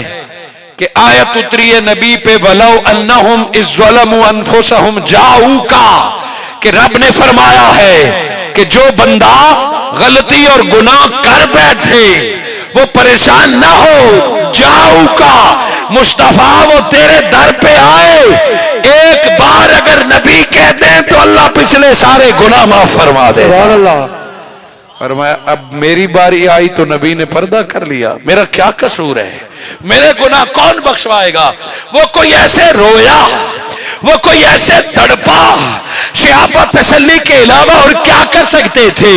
کہ آیت اتری ہے نبی پہ وَلَوْ أَنَّهُمْ إِذْ ظَلَمُوا أَنفُسَهُمْ جَاءُوكَ، کہ رب نے فرمایا ہے کہ جو بندہ غلطی اور گناہ کر بیٹھے وہ پریشان نہ ہو، جاؤکا مصطفیٰ وہ تیرے در پہ آئے، ایک بار اگر نبی کہہ دیں تو اللہ پچھلے سارے گناہ معاف فرما دے۔ سبحان اللہ۔ فرمایا اب میری باری آئی تو نبی نے پردہ کر لیا، میرا کیا قصور ہے؟ میرے گناہ کون بخشوائے گا؟ وہ کوئی ایسے رویا، وہ کوئی ایسے تڑپا، صحابہ تسلی کے علاوہ اور کیا کر سکتے تھے؟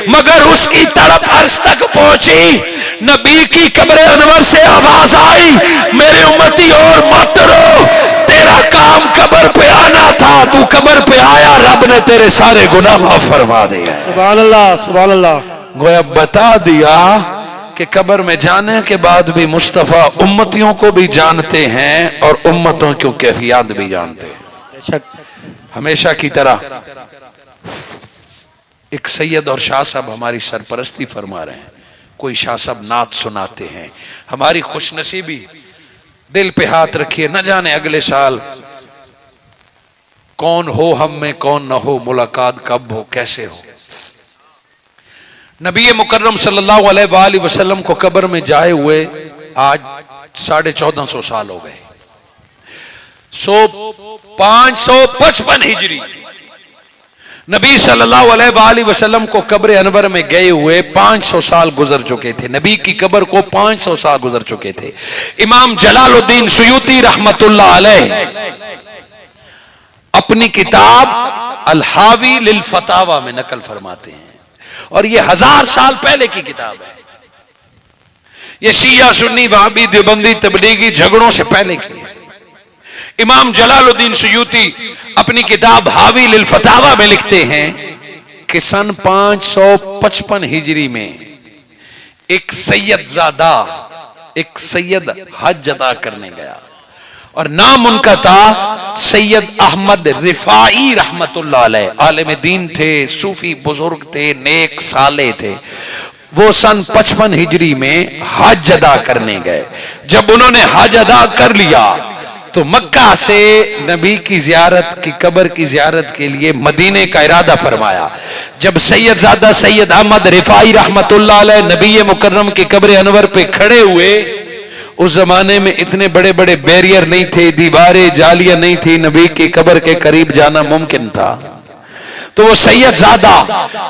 مگر اس کی تڑپ عرش تک پہنچی، نبی کی قبر انور سے آواز آئی میرے امتی اور مت رو، تیرا کام قبر پہ آنا تھا، تو قبر پہ آیا، رب نے تیرے سارے گناہ معاف فرما دیا۔ سبحان اللہ، سبحان اللہ۔ گویا بتا دیا کہ قبر میں جانے کے بعد بھی مصطفیٰ امتیوں کو بھی جانتے ہیں اور امتوں کی کیفیات بھی جانتے ہیں۔ بے شک۔ ہمیشہ کی طرح ایک سید اور شاہ صاحب ہماری سرپرستی فرما رہے ہیں، کوئی شاہ صاحب نعت سناتے ہیں، ہماری خوش نصیبی، دل پہ ہاتھ رکھیے، نہ جانے اگلے سال کون ہو ہم میں کون نہ ہو، ملاقات کب ہو کیسے ہو۔ نبی مکرم صلی اللہ علیہ وآلہ وسلم کو قبر میں جائے ہوئے آج 1450 سال ہو گئے، 555 ہجری نبی صلی اللہ علیہ وآلہ وسلم کو قبر انور میں گئے ہوئے 500 سال گزر چکے تھے، نبی کی قبر کو 500 سال گزر چکے تھے۔ امام جلال الدین سیوطی رحمت اللہ علیہ اپنی کتاب الحاوی للفتاوی میں نقل فرماتے ہیں، اور یہ 1000 سال پہلے کی کتاب ہے، یہ شیعہ سنی وہابی دیوبندی تبلیغی جھگڑوں سے پہلے کی ہے۔ امام جلال الدین سیوطی اپنی کتاب حاوی للفتاوی میں لکھتے ہیں کہ سن 555 ہجری میں ایک سید زادہ، ایک سید حج ادا کرنے گیا، اور نام ان کا تھا سید احمد رفاعی رحمت اللہ علیہ، عالم دین تھے، صوفی بزرگ تھے، نیک صالح تھے۔ وہ سن 55 ہجری میں حج ادا کرنے گئے۔ جب انہوں نے حج ادا کر لیا تو مکہ سے نبی کی زیارت کی قبر کی زیارت کے لیے مدینے کا ارادہ فرمایا۔ جب سید زادہ سید احمد رفاعی رحمت اللہ علیہ نبی مکرم کی قبر انور پہ کھڑے ہوئے उस जमाने में इतने बड़े बड़े बैरियर नहीं थे, दीवारें जालियां नहीं थी, नबी की कब्र के करीब जाना मुमकिन था। तो वो सैयदजादा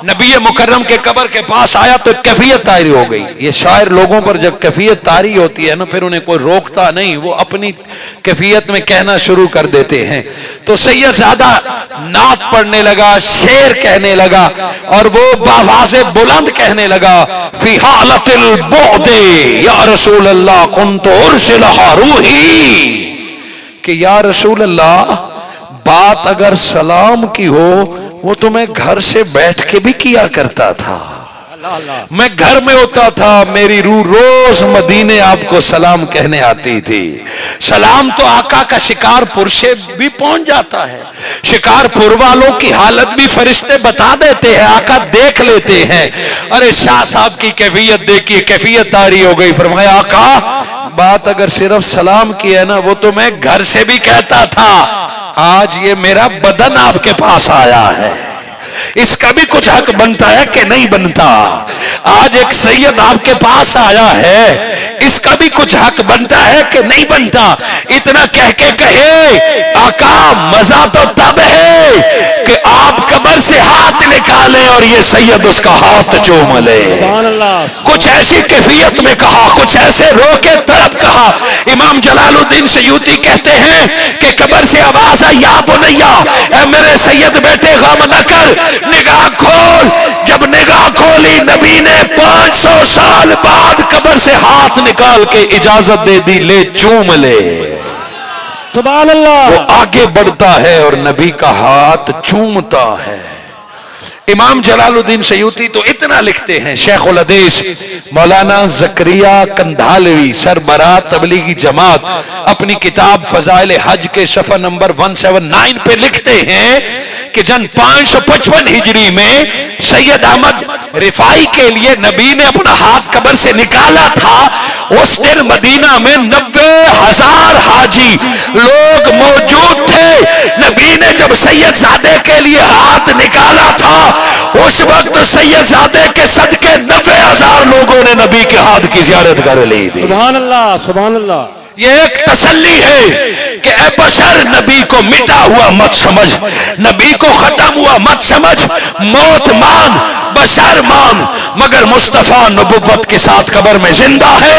नबी मुकर्रम के कब्र के पास आया तो कैफियत तारी हो गई। ये शायर लोगों पर जब कैफियत तारी होती है ना, फिर उन्हें कोई रोकता नहीं, वो अपनी कैफियत में कहना शुरू कर देते हैं। तो सैयदजादा नात पढ़ने लगा, शेर कहने लगा, और वो बावाज़े बुलंद कहने लगा, फी हालतिल बुअदे या रसूल अल्लाह कुन्तु उर्सिलहा रूही, कि या रसूल अल्लाह, बात अगर सलाम की हो वो तो मैं घर से बैठ के भी किया करता था। मैं घर में होता था, मेरी रूह रोज मदीने आपको सलाम कहने आती थी। सलाम तो आका का शिकारपुर से भी पहुंच जाता है। शिकारपुर वालों की हालत भी फरिश्ते बता देते हैं, आका देख लेते हैं। अरे शाह साहब की कैफियत देखिए, कैफियत तारी हो गई। फरमाया आका, बात अगर सिर्फ सलाम की है ना, वो तो मैं घर से भी कहता था, आज ये मेरा बदन आपके पास आया है, इसका भी कुछ हक बनता है कि नहीं बनता। आज एक सैयद आपके पास आया है, इसका भी कुछ हक बनता है कि नहीं बनता। इतना कह के कहे, आका मजा तो तब है कि आप कब्र से हाथ निकाले और ये सैयद उसका हाथ चूम ले। कुछ ऐसी कैफियत में कहा, कुछ ऐसे रो के तड़प कहा। इमाम जलालुद्दीन सयूती कहते हैं कि कब्र से आवाज आई, या बुनैया, ऐ मेरे सैयद बेटे गम न कर, निगाह खोल। जब निगाह खोली, नबी ने 500 साल बाद कब्र से हाथ निकाल के इजाजत दे दी, ले चूम ले। सुभान अल्लाह। वो आगे बढ़ता है और नबी का हाथ चूमता है। इमाम जलालुद्दीन सयूती तो इतना लिखते हैं, शेखुल हदीस मौलाना जकरिया कंधालवी सरबराह तबलीगी जमात अपनी किताब फजाइल हज के सफा नंबर 179 पे लिखते हैं कि जन 555 हिजरी में सैयद अहमद रिफाई के लिए नबी ने अपना हाथ कब्र से निकाला था। उस दिन मदीना में 90,000 हाजी लोग मौजूद थे। नबी ने जब सैयदजादे के लिए हाथ निकाला था, उस वक्त सैयदजादे के सदके 90,000 लोगों ने नबी के हाथ की ज़ियारत कर ली थी। सुभान अल्लाह, सुभान अल्लाह। ये एक तसल्ली है कि ऐ बशर, नबी को मिटा हुआ मत समझ, नबी को खत्म हुआ मत समझ, मौत मान, बशर मान, मगर मुस्तफा नबुव्वत के साथ कब्र में जिंदा है।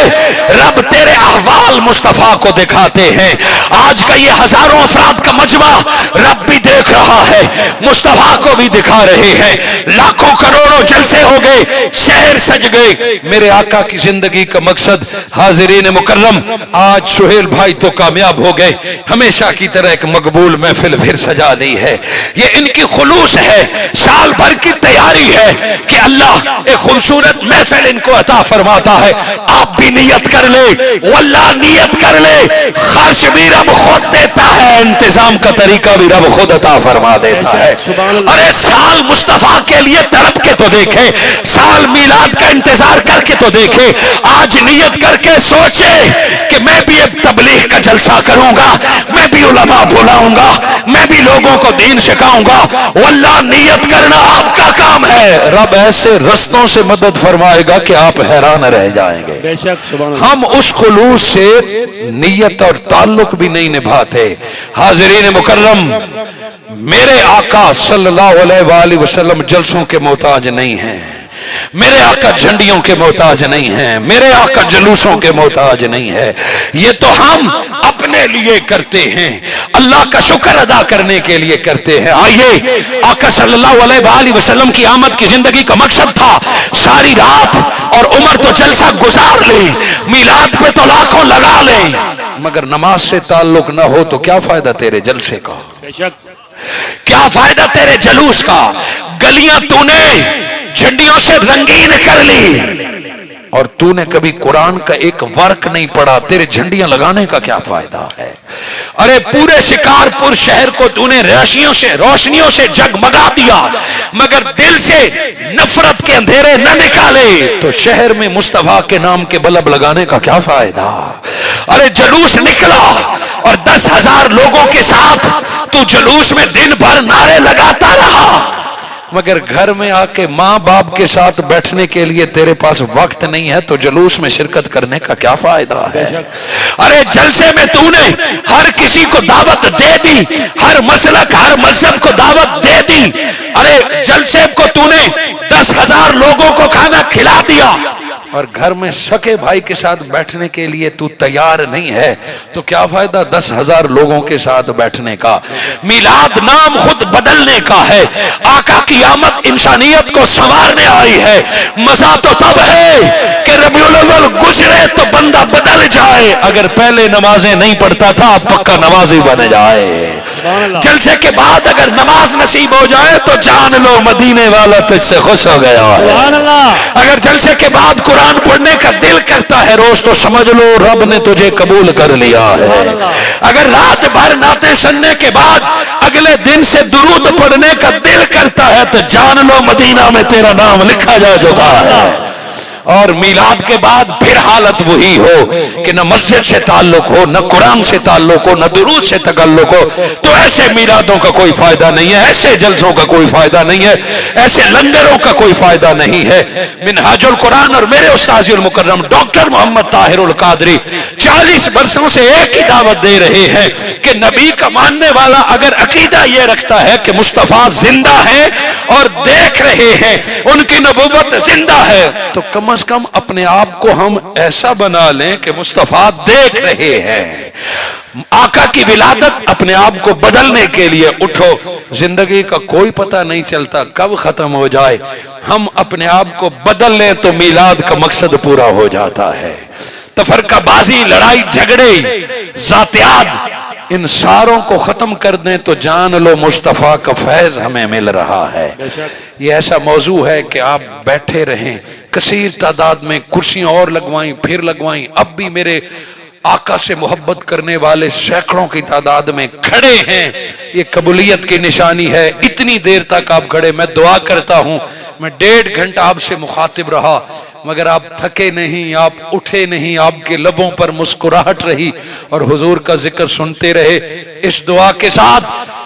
रब तेरे अहवाल मुस्तफा को दिखाते हैं। आज का ये हजारों अफराद का मजमा रब भी देख रहा है, मुस्तफा को भी दिखा रहे हैं। लाखों करोड़ों जलसे हो गए, शहर सज गए। मेरे आका की जिंदगी का मकसद, हाजिरीन मुकर्रम, आज सुहेल भाई तो कामयाब हो गए, हमेशा की तरह एक मकबूल महफिल फिर सजा दी है। ये इनकी खुलूस है, साल भर की तैयारी है कि अल्लाह एक खूबसूरत महफिल इनको अता फरमाता है। आप भी नियत कर ले, वल्लाह नियत कर ले, खर्च भी रब खुद देता है, इंतजाम का तरीका भी रब खुद अता फरमा देता है। अरे साल मुस्तफा के लिए तड़प के तो देखे, साल मीलाद का इंतजार करके तो देखे। आज नियत करके सोचे कि मैं भी अब तबलीग का जलसा करूंगा, मैं भी उलमा बुलाऊंगा, मैं भी लोगों को दीन सिखाऊंगा। वल्लाह नियत करना आपका काम है। रब ऐसे रस्तों से मदद फरमाएगा कि आप हैरान रह जाएंगे। बेशक, सुभान अल्लाह। हम उस खुलूस से नियत और ताल्लुक भी नहीं निभाते। हाजिरीन मुकर्रम, मेरे आका सल्लल्लाहु अलैहि वसल्लम जलसों के मोहताज नहीं हैं, मेरे आका झंडियों के मोहताज नहीं हैं, मेरे आका जुलूसों के मोहताज नहीं है। ये तो हम अपने लिए करते हैं, अल्लाह का शुक्र अदा करने के लिए करते हैं। आइए, आका सल्लल्लाहु अलैहि वसल्लम की आमद की जिंदगी का मकसद था सारी रात और उम्र तो जलसा गुजार ले, मिलाद पे तो लाखों लगा ले, मगर नमाज से ताल्लुक ना हो तो क्या फायदा तेरे जलसे का, बेशक, क्या फायदा तेरे जलूस का। गलियां तूने झंडियों से रंगीन कर ली और तूने कभी कुरान का एक वर्क नहीं पढ़ा, तेरे झंडियां लगाने का क्या फायदा है। अरे पूरे शिकारपुर शहर को तूने रोशनियों से जगमगा दिया, मगर दिल से नफरत के अंधेरे न निकाले तो शहर में मुस्तफा के नाम के बल्ब लगाने का क्या फायदा। अरे जुलूस निकला और 10,000 लोगों के साथ तू जुलूस में दिन भर नारे लगाता रहा, मगर घर में आके माँ बाप के साथ बैठने के लिए तेरे पास वक्त नहीं है तो जुलूस में शिरकत करने का क्या फायदा है। अरे जलसे में तूने हर किसी को दावत दे दी, हर मसलक हर मजहब को दावत दे दी। अरे जलसे को तूने 10,000 लोगों को खाना खिला दिया और घर में सके भाई के साथ बैठने के लिए तू तैयार नहीं है तो क्या फायदा 10,000 लोगों के साथ बैठने का। मिलाद नाम खुद बदलने का है। आका की आमद इंसानियत को संवारने आई है। मजा तो तब है कि रबीउल अव्वल गुजरे तो बंदा बदल जाए। अगर पहले नमाजें नहीं पढ़ता था अब पक्का नमाजी बन जाए। जलसे के बाद अगर नमाज नसीब हो जाए तो जान लो मदीने वाला तुझसे खुश हो गया है। अगर जलसे के बाद कुरान पढ़ने का दिल करता है रोज तो समझ लो रब ने तुझे कबूल कर लिया है। अगर रात भर नाते सुनने के बाद अगले दिन से दुरूद पढ़ने का दिल करता है तो जान लो मदीना में तेरा नाम लिखा जा चुका है। और मिलाद के बाद फिर हालत वही हो कि न मस्जिद से ताल्लुक हो, न कुरान से ताल्लुक हो, न दुरूद से तकल्लुक हो, तो ऐसे मिलादों का कोई फायदा नहीं है, ऐसे जलसों का कोई फायदा नहीं है, ऐसे लंगरों का कोई फायदा नहीं है। मिनहाजुल कुरान और मेरे उस्ताजुल मुकर्रम डॉक्टर मोहम्मद ताहिरुल कादरी 40 वर्षों से एक ही दावत दे रहे हैं कि नबी का मानने वाला अगर अकीदा ये रखता है कि मुस्तफा जिंदा है और देख रहे हैं, उनकी नबूवत जिंदा है, तो कम से कम अपने आप को हम ऐसा बना लें कि मुस्तफा देख रहे हैं। आका की विलादत अपने आप को बदलने के लिए उठो। जिंदगी का कोई पता नहीं चलता कब खत्म हो जाए। हम अपने आप को बदल लें तो मिलाद का मकसद पूरा हो जाता है। तफरकाबाजी, लड़ाई झगड़े, जातियात, इन सारों को खत्म कर दें तो जान लो मुस्तफा का फैज हमें मिल रहा है। ये ऐसा मौजू है कि आप बैठे रहें। कसीर तादाद में कुर्सियां और लगवाई, फिर लगवाई, अब भी मेरे आका से मोहब्बत करने वाले सैकड़ों की तादाद में खड़े हैं। ये कबूलियत की निशानी है। इतनी देर तक आप खड़े, मैं दुआ करता हूं। मैं 1.5 घंटा आपसे मुखातिब रहा मगर आप थके नहीं, आप उठे नहीं, आपके लबों पर मुस्कुराहट रही और हुजूर का जिक्र सुनते रहे इस दुआ के साथ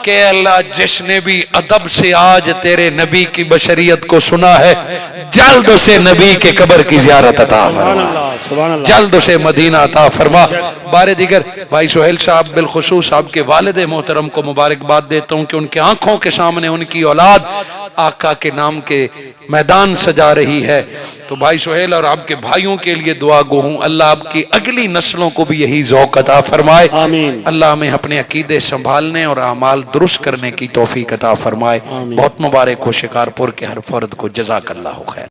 कि अल्लाह जिसने भी अदब से आज तेरे नबी की बशरियत को सुना है जल्द उसे नबी के कब्र की ज़ियारत अता फरमा, जल्द उसे मदीना अता फरमा। बारे दिगर भाई सुहेल साहब बिलखुसूस आपके वालिद मोहतरम को मुबारकबाद देता हूँ कि उनके आंखों के सामने उनकी औलाद आका के नाम के मैदान सजा रही है। तो भाई सुहेल और आपके भाइयों के लिए दुआ गो हूँ, अल्लाह आपकी अगली नस्लों को भी यही ज़ौक़ अता फरमाए। अल्लाह हमें अपने अकीदे संभालने और अमाल दुरुस्त करने की तौफीक अता फरमाए। बहुत मुबारक हो शिकारपुर के हर फर्द को, जज़ाकल्लाहु खैर।